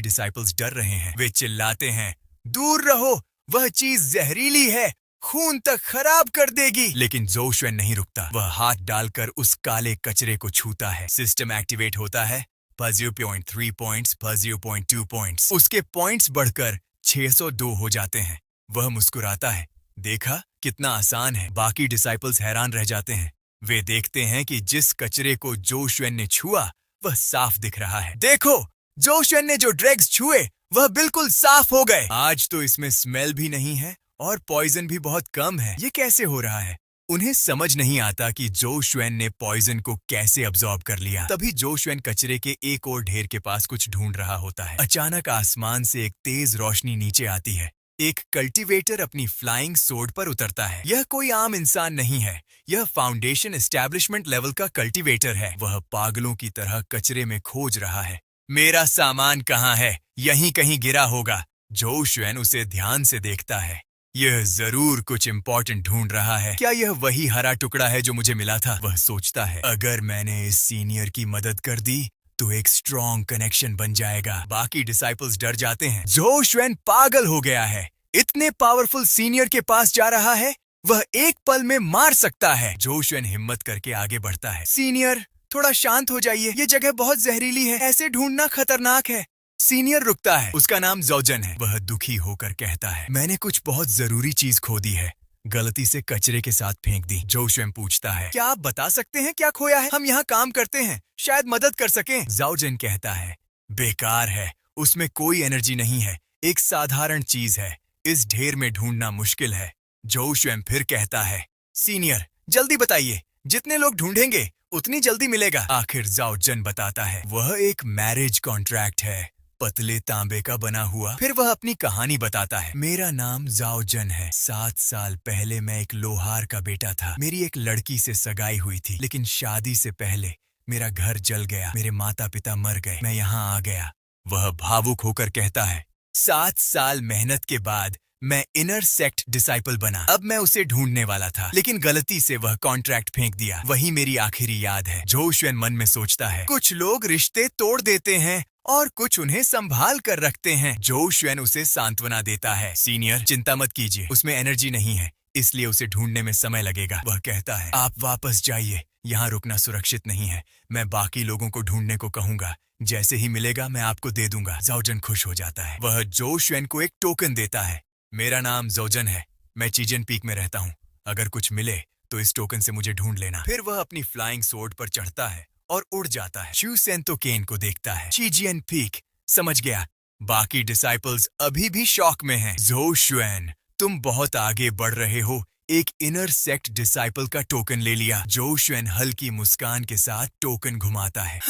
डिसाइपल्स डर रहे हैं। वे चिल्लाते हैं, दूर रहो, वह चीज जहरीली है, खून तक खराब कर देगी। लेकिन जोशुएन नहीं रुकता। वह हाथ डालकर उस काले कचरे को छूता है। सिस्टम एक्टिवेट होता है। 0.3 पॉइंट्स, 0.2 पॉइंट्स। उसके पॉइंट्स बढ़कर 602 हो जाते हैं। वह मुस्कुराता है, देखा कितना आसान है। बाकी डिसाइपल्स हैरान रह जाते हैं। वे देखते हैं कि जिस कचरे को जोशुएन ने छुआ वह साफ दिख रहा है। देखो, जोशुएन ने जो ड्रैग्स छुए वह बिल्कुल साफ हो गए। आज तो इसमें स्मेल भी नहीं है और पॉइजन भी बहुत कम है। ये कैसे हो रहा है? उन्हें समझ नहीं आता कि जोशुएन ने पॉइजन को कैसे अब्सॉर्ब कर लिया। तभी जोशुएन कचरे के एक और ढेर के पास कुछ ढूंढ रहा होता है। अचानक आसमान से एक तेज रोशनी नीचे आती है। एक कल्टीवेटर अपनी फ्लाइंग सोर्ड पर उतरता है। यह कोई आम इंसान नहीं है, यह फाउंडेशन एस्टैब्लिशमेंट लेवल का कल्टीवेटर है। वह पागलों की तरह कचरे में खोज रहा है। मेरा सामान कहाँ है? यहीं कहीं गिरा होगा। जोशुएन उसे ध्यान से देखता है। यह जरूर कुछ इम्पोर्टेंट ढूंढ रहा है। क्या यह वही हरा टुकड़ा है जो मुझे मिला था? वह सोचता है, अगर मैंने इस सीनियर की मदद कर दी तो एक स्ट्रॉन्ग कनेक्शन बन जाएगा। बाकी डिसाइपल्स डर जाते हैं। जोशुएन पागल हो गया है। इतने पावरफुल सीनियर के पास जा रहा है, वह एक पल में मार सकता है। जोशुएन हिम्मत करके आगे बढ़ता है। सीनियर, थोड़ा शांत हो जाइए, ये जगह बहुत जहरीली है, ऐसे ढूंढना खतरनाक है। सीनियर रुकता है। उसका नाम जोजन है। वह दुखी होकर कहता है, मैंने कुछ बहुत जरूरी चीज खो दी है, गलती से कचरे के साथ फेंक दी। जोशुएन पूछता है, क्या आप बता सकते हैं क्या खोया है? हम यहाँ काम करते हैं, शायद मदद कर सकें। जोजन कहता है, बेकार है, उसमें कोई एनर्जी नहीं है, एक साधारण चीज है, इस ढेर में ढूंढना मुश्किल है। जोशुएन फिर कहता है, सीनियर जल्दी बताइए, जितने लोग ढूंढेंगे उतनी जल्दी मिलेगा। आखिर जोजन बताता है, वह एक मैरिज कॉन्ट्रैक्ट है, पतले तांबे का बना हुआ। फिर वह अपनी कहानी बताता है, मेरा नाम जोजन है। 7 साल पहले मैं एक लोहार का बेटा था। मेरी एक लड़की से सगाई हुई थी, लेकिन शादी से पहले मेरा घर जल गया, मेरे माता पिता मर गए, मैं यहाँ आ गया। वह भावुक होकर कहता है, 7 साल मेहनत के बाद मैं इनर सेक्ट डिसाइपल बना। अब मैं उसे ढूंढने वाला था, लेकिन गलती से वह कॉन्ट्रैक्ट फेंक दिया। वही मेरी आखिरी याद है। जोशुएन मन में सोचता है, कुछ लोग रिश्ते तोड़ देते हैं और कुछ उन्हें संभाल कर रखते हैं। जोशुएन उसे सांत्वना देता है, सीनियर चिंता मत कीजिए, उसमें एनर्जी नहीं है, इसलिए उसे ढूंढने में समय लगेगा। वह कहता है, आप वापस जाइए, यहाँ रुकना सुरक्षित नहीं है। मैं बाकी लोगों को ढूंढने को कहूंगा, जैसे ही मिलेगा मैं आपको दे दूंगा। जोजन खुश हो जाता है। वह जोशुएन को एक टोकन देता है, मेरा नाम जोजन है, मैं चीजन पीक में रहता हूँ, अगर कुछ मिले तो इस टोकन से मुझे ढूंढ लेना। फिर वह अपनी फ्लाइंग सोर्ड पर चढ़ता है और उड़ जाता है। शू सेंतो केन को देखता है। चीजियन पीक, समझ गया। बाकी डिसाइपल्स अभी भी शॉक में हैं। जोशुएन, तुम बहुत आगे बढ़ रहे हो, एक इनर सेक्ट डिसाइपल का टोकन ले लिया। जोशुएन हल्की मुस्कान के साथ टोकन घुमाता है।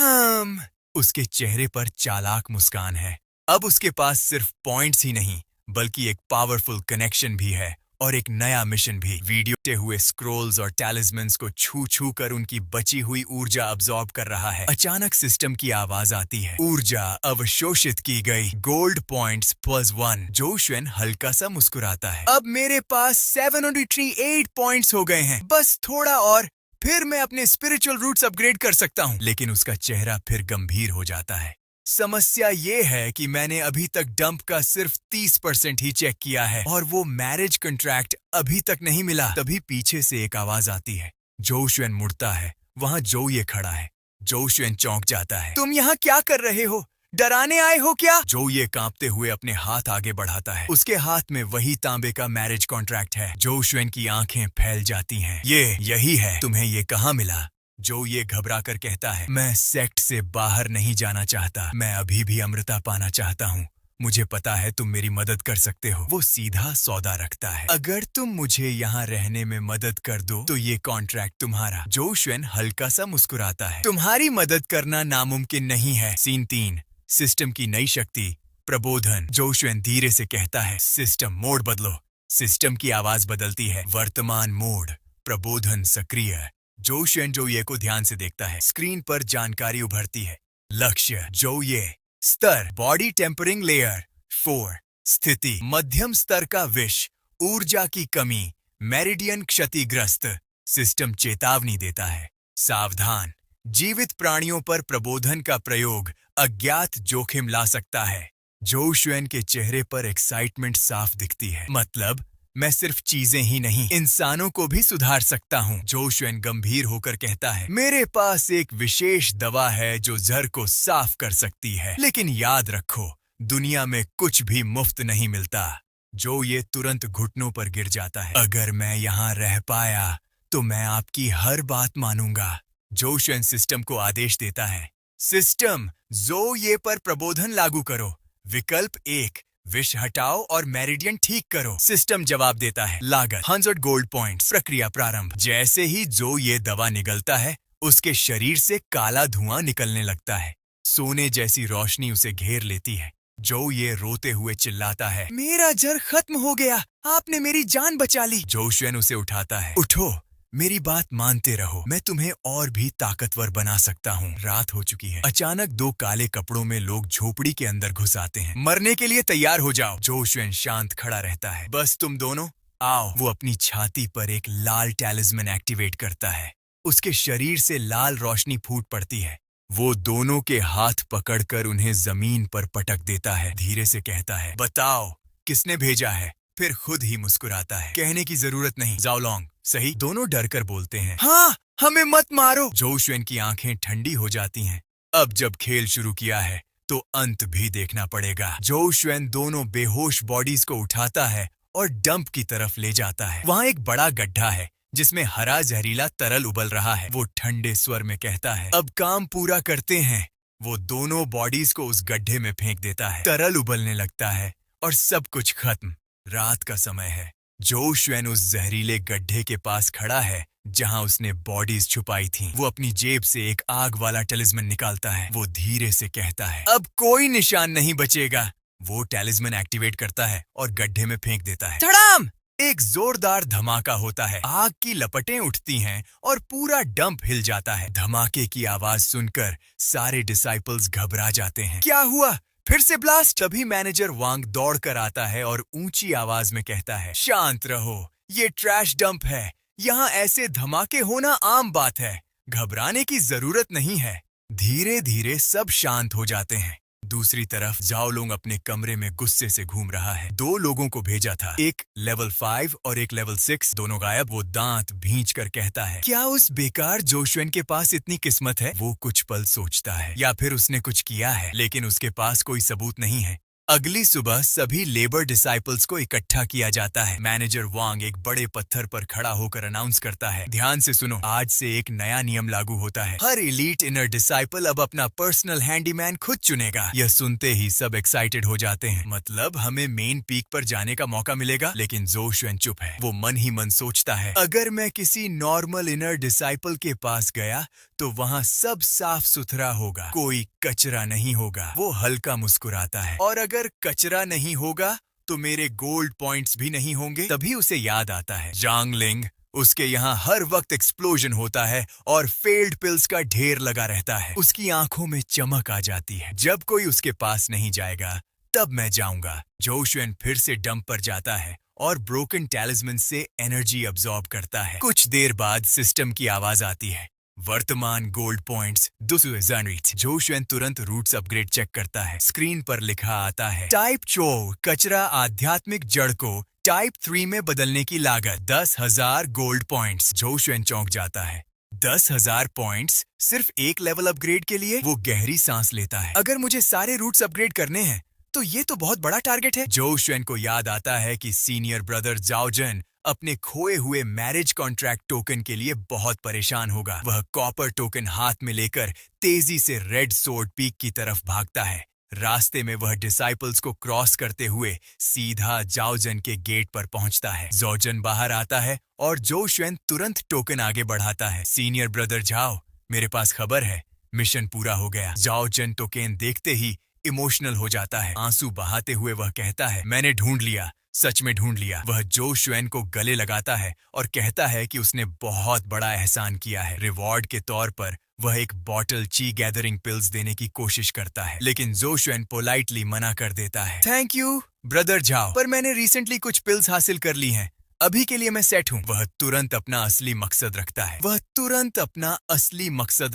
उसके चेहरे पर चालाक मुस्कान है। अब उसके पास सिर्फ पॉइंट्स ही नहीं, बल्कि एक पावरफुल कनेक्शन भी है और एक नया मिशन भी। वीडियो हुए स्क्रोल्स और टैलिस्मन्स को छू छू कर उनकी बची हुई ऊर्जा अब्सॉर्ब कर रहा है। अचानक सिस्टम की आवाज आती है, ऊर्जा अवशोषित की गई, गोल्ड पॉइंट्स +1। जो शुएन हल्का सा मुस्कुराता है। अब मेरे पास 738 पॉइंट्स हो गए हैं, बस थोड़ा और, फिर मैं अपने स्पिरिचुअल रूट्स अपग्रेड कर सकता हूँ। लेकिन उसका चेहरा फिर गंभीर हो जाता है। समस्या ये है कि मैंने अभी तक डंप का सिर्फ 30% ही चेक किया है और वो मैरिज कॉन्ट्रैक्ट अभी तक नहीं मिला। तभी पीछे से एक आवाज आती है। जो शुएन मुड़ता है, वहाँ जो ये खड़ा है। जो शुएन चौंक जाता है। तुम यहाँ क्या कर रहे हो? डराने आए हो क्या? जो ये कांपते हुए अपने हाथ आगे बढ़ाता है। उसके हाथ में वही तांबे का मैरिज कॉन्ट्रैक्ट है। जो शुएन की आंखें फैल जाती हैं। यही है। तुम्हें ये कहाँ मिला? जो ये घबरा कर कहता है, मैं सेक्ट से बाहर नहीं जाना चाहता, मैं अभी भी अमृता पाना चाहता हूँ। मुझे पता है तुम मेरी मदद कर सकते हो। वो सीधा सौदा रखता है, अगर तुम मुझे यहाँ रहने में मदद कर दो तो ये कॉन्ट्रैक्ट तुम्हारा। जो शुएन हल्का सा मुस्कुराता है, तुम्हारी मदद करना नामुमकिन नहीं है। सीन 3, सिस्टम की नई शक्ति, प्रबोधन। जो शुएन धीरे से कहता है, सिस्टम मोड बदलो। सिस्टम की आवाज बदलती है, वर्तमान मोड, प्रबोधन सक्रिय। जो शुएन जो ये को ध्यान से देखता है। स्क्रीन पर जानकारी उभरती है। लक्ष्य जो ये स्तर, बॉडी टेम्परिंग लेयर 4, स्थिति मध्यम स्तर का विष, ऊर्जा की कमी, मेरिडियन क्षतिग्रस्त। सिस्टम चेतावनी देता है, सावधान, जीवित प्राणियों पर प्रबोधन का प्रयोग अज्ञात जोखिम ला सकता है। जो शुएन के चेहरे पर एक्साइटमेंट साफ दिखती है। मतलब मैं सिर्फ चीजें ही नहीं, इंसानों को भी सुधार सकता हूँ। जो शुएन गंभीर होकर कहता है, मेरे पास एक विशेष दवा है जो जहर को साफ कर सकती है। लेकिन याद रखो, दुनिया में कुछ भी मुफ्त नहीं मिलता। जो ये तुरंत घुटनों पर गिर जाता है। अगर मैं यहाँ रह पाया तो मैं आपकी हर बात मानूंगा। जो शुएन सिस्टम को आदेश देता है, सिस्टम जो ये पर प्रबोधन लागू करो। विकल्प 1, विष हटाओ और मेरिडियन ठीक करो। सिस्टम जवाब देता है, लागत 100 गोल्ड पॉइंट्स। प्रक्रिया प्रारंभ। जैसे ही जो ये दवा निगलता है, उसके शरीर से काला धुआं निकलने लगता है। सोने जैसी रोशनी उसे घेर लेती है। जो ये रोते हुए चिल्लाता है, मेरा जर खत्म हो गया, आपने मेरी जान बचा ली। जो शुएन उसे उठाता है, उठो, मेरी बात मानते रहो, मैं तुम्हें और भी ताकतवर बना सकता हूँ। रात हो चुकी है। अचानक 2 काले कपड़ों में लोग झोपड़ी के अंदर घुस आते हैं। मरने के लिए तैयार हो जाओ। जो शुएन शांत खड़ा रहता है, बस तुम दोनों आओ। वो अपनी छाती पर एक लाल टैलिस्मन एक्टिवेट करता है। उसके शरीर से लाल रोशनी फूट पड़ती है। वो दोनों के हाथ पकड़कर उन्हें जमीन पर पटक देता है। धीरे से कहता है, बताओ किसने भेजा है? फिर खुद ही मुस्कुराता है, कहने की जरूरत नहीं, जाओ लॉन्ग। सही? दोनों डर कर बोलते हैं, हाँ, हमें मत मारो। जो शुएन की आंखें ठंडी हो जाती हैं। अब जब खेल शुरू किया है तो अंत भी देखना पड़ेगा। जो शुएन दोनों बेहोश बॉडीज को उठाता है और डंप की तरफ ले जाता है। वहाँ एक बड़ा गड्ढा है जिसमें हरा जहरीला तरल उबल रहा है। वो ठंडे स्वर में कहता है, अब काम पूरा करते हैं। वो दोनों बॉडीज को उस गड्ढे में फेंक देता है। तरल उबलने लगता है और सब कुछ खत्म। रात का समय है। जो शुएन उस जहरीले गड्ढे के पास खड़ा है जहां उसने बॉडीज छुपाई थीं। वो अपनी जेब से एक आग वाला टैलिस्मन निकालता है। वो धीरे से कहता है, अब कोई निशान नहीं बचेगा। वो टैलिस्मन एक्टिवेट करता है और गड्ढे में फेंक देता है। धड़ाम! एक जोरदार धमाका होता है। आग की लपटें उठती हैं और पूरा डंप हिल जाता है। धमाके की आवाज सुनकर सारे डिसाइपल्स घबरा जाते हैं। क्या हुआ? फिर से ब्लास्ट? तभी मैनेजर वांग दौड़ कर आता है और ऊंची आवाज में कहता है, शांत रहो, ये ट्रैश डंप है। यहाँ ऐसे धमाके होना आम बात है। घबराने की जरूरत नहीं है। धीरे धीरे सब शांत हो जाते हैं। दूसरी तरफ जाओ लोंग अपने कमरे में गुस्से से घूम रहा है। 2 लोगों को भेजा था, एक लेवल 5 और एक लेवल 6, दोनों गायब। वो दांत भींच कर कहता है, क्या उस बेकार जो शुएन के पास इतनी किस्मत है? वो कुछ पल सोचता है, या फिर उसने कुछ किया है, लेकिन उसके पास कोई सबूत नहीं है। अगली सुबह सभी लेबर डिसाइपल्स को इकट्ठा किया जाता है। मैनेजर वांग एक बड़े पत्थर पर खड़ा होकर अनाउंस करता है, ध्यान से सुनो, आज से एक नया नियम लागू होता है। हर एलीट इनर डिसाइपल अब अपना पर्सनल हैंडीमैन खुद चुनेगा। यह सुनते ही सब एक्साइटेड हो जाते हैं। मतलब हमें मेन पीक पर जाने का मौका मिलेगा। लेकिन जो शुएन चुप है। वो मन ही मन सोचता है, अगर मैं किसी नॉर्मल इनर डिसाइपल के पास गया तो वहाँ सब साफ सुथरा होगा, कोई कचरा नहीं होगा। वो हल्का मुस्कुराता है, और अगर कचरा नहीं होगा तो मेरे गोल्ड पॉइंट्स भी नहीं होंगे। तभी उसे याद आता है जांगलिंग, उसके यहाँ हर वक्त एक्सप्लोजन होता है और फेल्ड पिल्स का ढेर लगा रहता है। उसकी आंखों में चमक आ जाती है। जब कोई उसके पास नहीं जाएगा तब मैं जाऊंगा। जोशुएन फिर से डंप पर जाता है और ब्रोकन टैलिस्मन से एनर्जी अब्सॉर्ब करता है। कुछ देर बाद सिस्टम की आवाज आती है, वर्तमान गोल्ड पॉइंट्स 200 जोशुएन तुरंत रूट्स अपग्रेड चेक करता है। स्क्रीन पर लिखा आता है, टाइप चो कचरा आध्यात्मिक जड़ को टाइप 3 में बदलने की लागत 10,000 गोल्ड पॉइंट्स। जोशुएन चौंक जाता है। 10,000 पॉइंट्स सिर्फ एक लेवल अपग्रेड के लिए? वो गहरी सांस लेता है। अगर मुझे सारे रूट्स अपग्रेड करने हैं तो ये तो बहुत बड़ा टारगेट है। जोशुएन को याद आता है कि सीनियर ब्रदर जाओजन अपने खोए हुए मैरिज कॉन्ट्रैक्ट टोकन के लिए बहुत परेशान होगा। वह कॉपर टोकन हाथ में लेकर तेजी से रेड सोर्ड पीक की तरफ भागता है। रास्ते में वह डिसाइपल्स को क्रॉस करते हुए सीधा जाओजन के गेट पर पहुंचता है। जाओजन बाहर आता है और जोशुएन तुरंत टोकन आगे बढ़ाता है। सीनियर ब्रदर जाओ, मेरे पास खबर है, मिशन पूरा हो गया। जाओजन टोकन देखते ही इमोशनल हो जाता है। आंसू बहाते हुए वह कहता है, मैंने ढूंढ लिया, सच में ढूंढ लिया। वह जोशुएन को गले लगाता है और कहता है कि उसने बहुत बड़ा एहसान किया है। रिवॉर्ड के तौर पर वह एक बॉटल ची गैदरिंग पिल्स देने की कोशिश करता है, लेकिन जोशुएन पोलाइटली मना कर देता है। थैंक यू ब्रदर जाओ, पर मैंने रिसेंटली कुछ पिल्स हासिल कर ली हैं, अभी के लिए मैं सेट हूँ। वह तुरंत अपना असली मकसद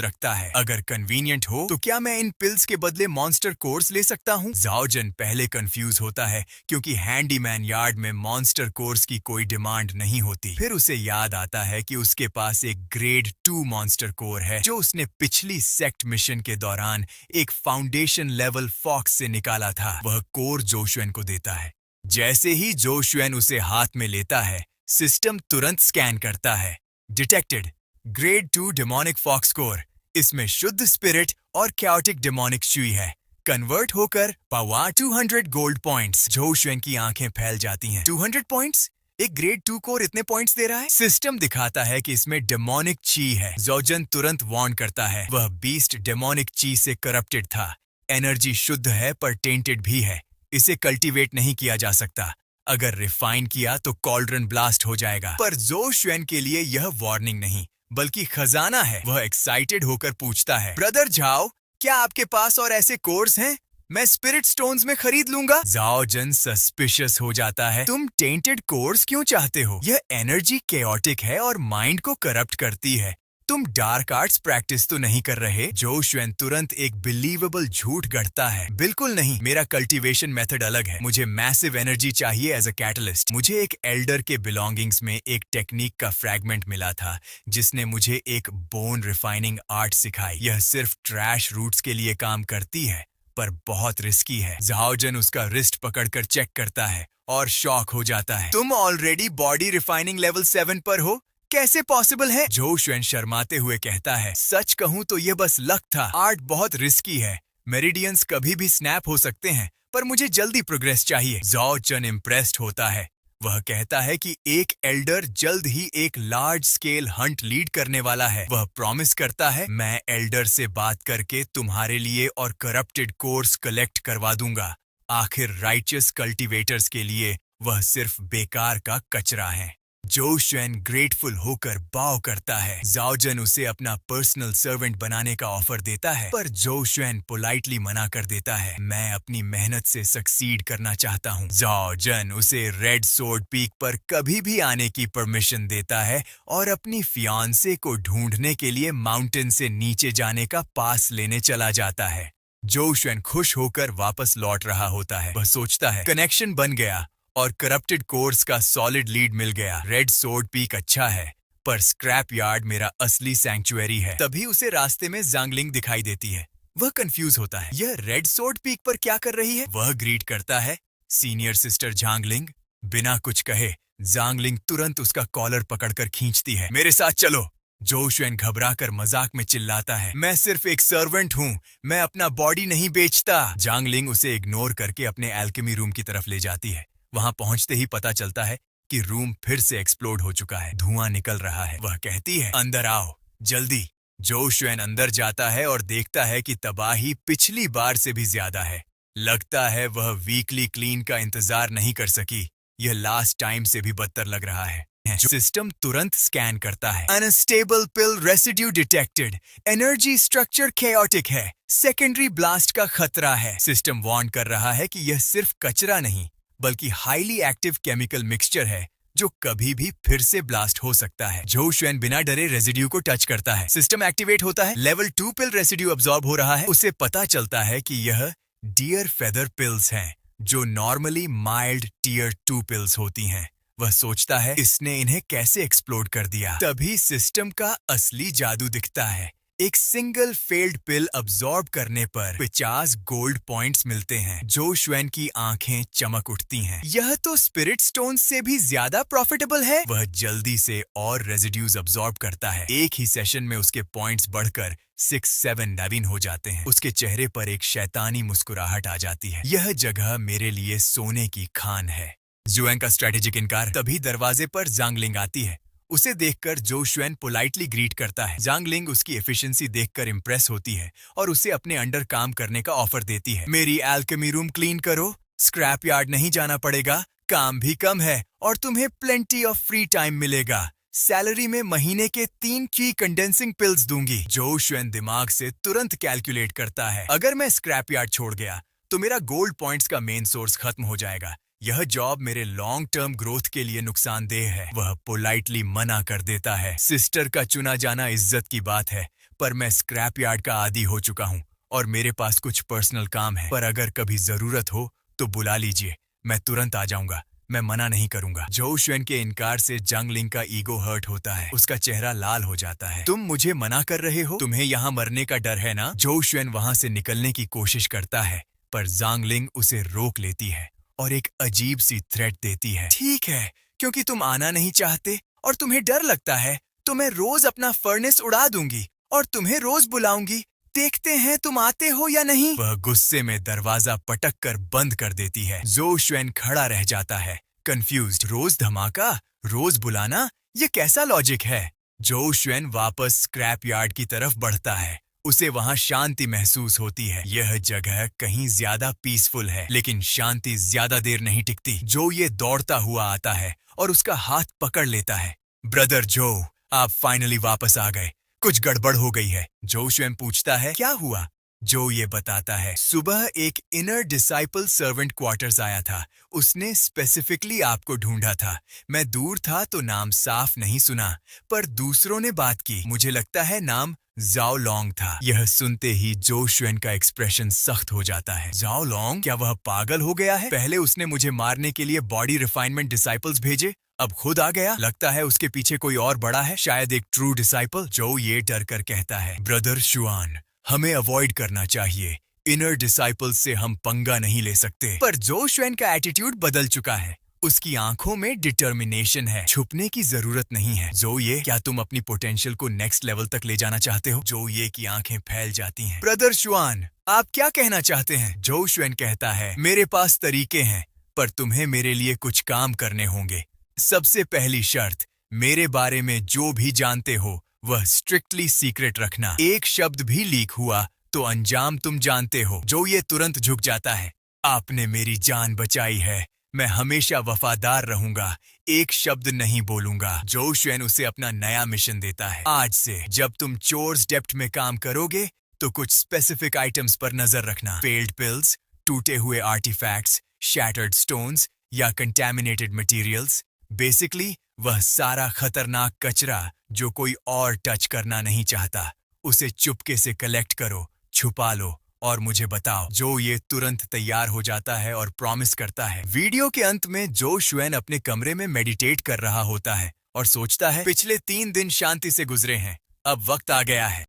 रखता है। अगर कन्वीनियंट हो तो क्या मैं इन पिल्स के बदले मॉन्स्टर कोर्स ले सकता हूँ? जाओजन पहले कंफ्यूज होता है क्योंकि हैंडीमैन यार्ड में मॉन्स्टर कोर्स की कोई डिमांड नहीं होती। फिर उसे याद आता है कि उसके पास एक ग्रेड 2 मॉन्स्टर कोर है जो उसने पिछली सेक्ट मिशन के दौरान एक फाउंडेशन लेवल फॉक्स से निकाला था। वह कोर जोशुएन को देता है। जैसे ही जोशुएन उसे हाथ में लेता है, सिस्टम तुरंत स्कैन करता है। Detected, grade 2 demonic fox core. इसमें शुद्ध स्पिरिट और कैओटिक डेमोनिक शुई है। कन्वर्ट होकर पावा 200 गोल्ड पॉइंट्स। जोशुएन की आंखें फैल जाती हैं। 200 पॉइंट्स? एक ग्रेड 2 कोर इतने पॉइंट्स दे रहा है? सिस्टम दिखाता है कि इसमें डेमोनिक ची है। जोजन तुरंत वार्न करता है, वह बीस्ट डेमोनिक ची से करप्टेड था। एनर्जी शुद्ध है पर टेंटेड भी है। इसे कल्टीवेट नहीं किया जा सकता। अगर रिफाइन किया तो कॉल्ड्रन ब्लास्ट हो जाएगा। पर जोशुएन के लिए यह वार्निंग नहीं बल्कि खजाना है। वह एक्साइटेड होकर पूछता है, ब्रदर जाओ, क्या आपके पास और ऐसे कोर्स हैं? मैं स्पिरिट स्टोन्स में खरीद लूंगा। जाओजन सस्पिशियस हो जाता है। तुम टेंटेड कोर्स क्यों चाहते हो? यह एनर्जी केओटिक है और माइंड को करप्ट करती है। तुम डार्क आर्ट्स प्रैक्टिस तो नहीं कर रहे? जोशुएन तुरंत एक बिलीवेबल झूठ गढ़ता है, बिल्कुल नहीं, मेरा कल्टीवेशन मेथड अलग है। मुझे मैसिव एनर्जी चाहिए एज अ कैटलिस्ट। मुझे एक एल्डर के बिलोंगिंग्स में एक टेक्निक का फ्रैगमेंट मिला था जिसने मुझे एक बोन रिफाइनिंग आर्ट सिखाई। यह सिर्फ ट्रैश रूट्स के लिए काम करती है पर बहुत रिस्की है। जाओजन उसका रिस्ट पकड़कर चेक करता है और शॉक हो जाता है। तुम ऑलरेडी बॉडी रिफाइनिंग लेवल 7 पर हो, कैसे पॉसिबल है? जोशुएन शर्माते हुए कहता है, सच कहूं तो ये बस लक था। आर्ट बहुत रिस्की है, मेरिडियंस कभी भी स्नैप हो सकते हैं, पर मुझे जल्दी प्रोग्रेस चाहिए। जाओजन इम्प्रेस्ड होता है। वह कहता है कि एक एल्डर जल्द ही एक लार्ज स्केल हंट लीड करने वाला है। वह प्रॉमिस करता है, मैं एल्डर से बात करके तुम्हारे लिए और करप्टेड कोर्स कलेक्ट करवा दूंगा। आखिर राइचियस कल्टीवेटर्स के लिए वह सिर्फ बेकार का कचरा है। जोशुएन ग्रेटफुल होकर बाव करता है। जाओजन उसे अपना पर्सनल सर्वेंट बनाने का ऑफर देता है, पर जोशुएन पोलाइटली मना कर देता है। मैं अपनी मेहनत से सक्सीड करना चाहता हूँ। जाओजन उसे रेड सोर्ड पीक पर कभी भी आने की परमिशन देता है और अपनी फियांसे को ढूंढने के लिए माउंटेन से नीचे जाने का पास लेने चला जाता है। जोशुएन खुश होकर वापस लौट रहा होता है। वह सोचता है, कनेक्शन बन गया और करप्टेड कोर्स का सॉलिड लीड मिल गया। रेड सोर्ड पीक अच्छा है पर स्क्रैप यार्ड मेरा असली सैंक्चुअरी है। तभी उसे रास्ते में जांगलिंग दिखाई देती है। वह कंफ्यूज होता है, यह रेड सोर्ड पीक पर क्या कर रही है? वह ग्रीट करता है, सीनियर सिस्टर जांगलिंग। बिना कुछ कहे जांगलिंग तुरंत उसका कॉलर पकड़कर खींचती है। मेरे साथ चलो। जोशुएन घबराकर मजाक में चिल्लाता है, मैं सिर्फ एक सर्वेंट हूँ, मैं अपना बॉडी नहीं बेचता। जांगलिंग उसे इग्नोर करके अपने एल्केमी रूम की तरफ ले जाती है। वहां पहुंचते ही पता चलता है कि रूम फिर से एक्सप्लोड हो चुका है, धुआं निकल रहा है। वह कहती है, अंदर आओ जल्दी। जोशुएन अंदर जाता है और देखता है कि तबाही पिछली बार से भी ज्यादा है, लगता है वह वीकली क्लीन का इंतजार नहीं कर सकी। यह लास्ट टाइम से भी बदतर लग रहा है। जो सिस्टम तुरंत स्कैन करता है। Unstable pill residue detected. Energy structure chaotic है। सेकेंडरी ब्लास्ट का खतरा है। सिस्टम वार्न कर रहा है कि यह सिर्फ कचरा नहीं बल्कि हाईली एक्टिव केमिकल मिक्सचर है जो कभी भी फिर से ब्लास्ट हो सकता है। जो श्वेन बिना डरे रेसिड्यू को टच करता है। सिस्टम एक्टिवेट होता है। लेवल 2 पिल रेसिड्यू अब्सॉर्ब हो रहा है। उसे पता चलता है कि यह डियर फेदर पिल्स हैं जो नॉर्मली माइल्ड टियर 2 पिल्स होती हैं। वह सोचता है इसने इन्हें कैसे एक्सप्लोड कर दिया। तभी सिस्टम का असली जादू दिखता है। एक सिंगल फेल्ड पिल अब्सॉर्ब करने पर 50 गोल्ड पॉइंट्स मिलते हैं। जो श्वेन की आंखें चमक उठती हैं। यह तो स्पिरिट स्टोन से भी ज्यादा प्रॉफिटेबल है। वह जल्दी से और रेजिड्यूज अब्सॉर्ब करता है। एक ही सेशन में उसके पॉइंट्स बढ़कर 6-7 नवीन हो जाते हैं। उसके चेहरे पर एक शैतानी मुस्कुराहट आ जाती है। यह जगह मेरे लिए सोने की खान है। जुएंग का स्ट्रेटेजिक इनकार। तभी दरवाजे पर जांगलिंग आती है। उसे देखकर जो श्वेन पोलाइटली ग्रीट करता है। जांगलिंग उसकी एफिशिएंसी देखकर इम्प्रेस होती है और उसे अपने अंडर काम करने का ऑफर देती है। मेरी एल्केमी रूम क्लीन करो, स्क्रैप यार्ड नहीं जाना पड़ेगा, काम भी कम है और तुम्हें प्लेंटी ऑफ फ्री टाइम मिलेगा। सैलरी में महीने के 3 की कंडेंसिंग पिल्स दूंगी। जो श्वेन दिमाग से तुरंत कैलकुलेट करता है। अगर मैं स्क्रैप यार्ड छोड़ गया तो मेरा गोल्ड पॉइंट्स का मेन सोर्स खत्म हो जाएगा। यह जॉब मेरे लॉन्ग टर्म ग्रोथ के लिए नुकसानदेह है। वह पोलाइटली मना कर देता है। सिस्टर का चुना जाना इज्जत की बात है, पर मैं स्क्रैप यार्ड का आदी हो चुका हूँ और मेरे पास कुछ पर्सनल काम है। पर अगर कभी जरूरत हो तो बुला लीजिए, मैं तुरंत आ जाऊंगा। मैं मना नहीं करूंगा। जो श्वेन के इनकार से जांगलिंग का ईगो हर्ट होता है। उसका चेहरा लाल हो जाता है। तुम मुझे मना कर रहे हो? तुम्हें यहाँ मरने का डर है ना? जो श्वेन वहाँ से निकलने की कोशिश करता है पर जांगलिंग उसे रोक लेती है और एक अजीब सी थ्रेट देती है। ठीक है, क्योंकि तुम आना नहीं चाहते और तुम्हें डर लगता है तो मैं रोज अपना फर्नेस उड़ा दूंगी और तुम्हें रोज बुलाऊंगी। देखते हैं तुम आते हो या नहीं। वह गुस्से में दरवाजा पटक कर बंद कर देती है। जो श्वेन खड़ा रह जाता है कंफ्यूज्ड। रोज धमाका, रोज बुलाना, ये कैसा लॉजिक है? जो श्वेन वापस स्क्रैप यार्ड की तरफ बढ़ता है। उसे वहां शांति महसूस होती है। यह जगह कहीं ज्यादा पीसफुल है, लेकिन शांति ज्यादा देर नहीं टिकती। जो ये दौड़ता हुआ आता है और उसका हाथ पकड़ लेता है। ब्रदर जो, आप फाइनली वापस आ गए। कुछ गड़बड़ हो गई है। जो श्वेन पूछता है क्या हुआ? जो ये बताता है सुबह एक इनर डिसाइपल सर्वेंट क्वार्टर्स आया था। उसने स्पेसिफिकली आपको ढूंढा था। मैं दूर था तो नाम साफ नहीं सुना, पर दूसरों ने बात की। मुझे लगता है नाम जाओ लॉन्ग था। यह सुनते ही जो श्वेन का एक्सप्रेशन सख्त हो जाता है। जाओ लॉन्ग? क्या वह पागल हो गया है? पहले उसने मुझे मारने के लिए बॉडी रिफाइनमेंट डिसाइपल्स भेजे, अब खुद आ गया। लगता है उसके पीछे कोई और बड़ा है, शायद एक ट्रू डिसाइपल। जो ये डर कर कहता है ब्रदर शुआन, हमें अवॉइड करना चाहिए। इनर डिसाइपल्स से हम पंगा नहीं ले सकते। पर जो श्वेन का एटीट्यूड बदल चुका है। उसकी आंखों में डिटर्मिनेशन है। छुपने की जरूरत नहीं है। जो ये, क्या तुम अपनी पोटेंशियल को नेक्स्ट लेवल तक ले जाना चाहते हो? जो ये की आंखें फैल जाती हैं। ब्रदर शुआन, आप क्या कहना चाहते हैं? जो श्वेन कहता है मेरे पास तरीके हैं, पर तुम्हें मेरे लिए कुछ काम करने होंगे। सबसे पहली शर्त, मेरे बारे में जो भी जानते हो वह स्ट्रिक्टली सीक्रेट रखना। एक शब्द भी लीक हुआ तो अंजाम तुम जानते हो। जो ये तुरंत झुक जाता है। आपने मेरी जान बचाई है, मैं हमेशा वफादार रहूंगा, एक शब्द नहीं बोलूंगा। जो श्वेन उसे अपना नया मिशन देता है। आज से जब तुम चोर्स डेप्थ में काम करोगे तो कुछ स्पेसिफिक आइटम्स पर नजर रखना। फेल्ड पिल्स, टूटे हुए आर्टिफैक्ट्स, शैटर्ड स्टोन्स या कंटेमिनेटेड मटेरियल्स। बेसिकली वह सारा खतरनाक कचरा जो कोई और टच करना नहीं चाहता, उसे चुपके से कलेक्ट करो, छुपा लो और मुझे बताओ। जो ये तुरंत तैयार हो जाता है और प्रॉमिस करता है। वीडियो के अंत में जो श्वेन अपने कमरे में मेडिटेट कर रहा होता है और सोचता है पिछले 3 दिन शांति से गुजरे हैं, अब वक्त आ गया है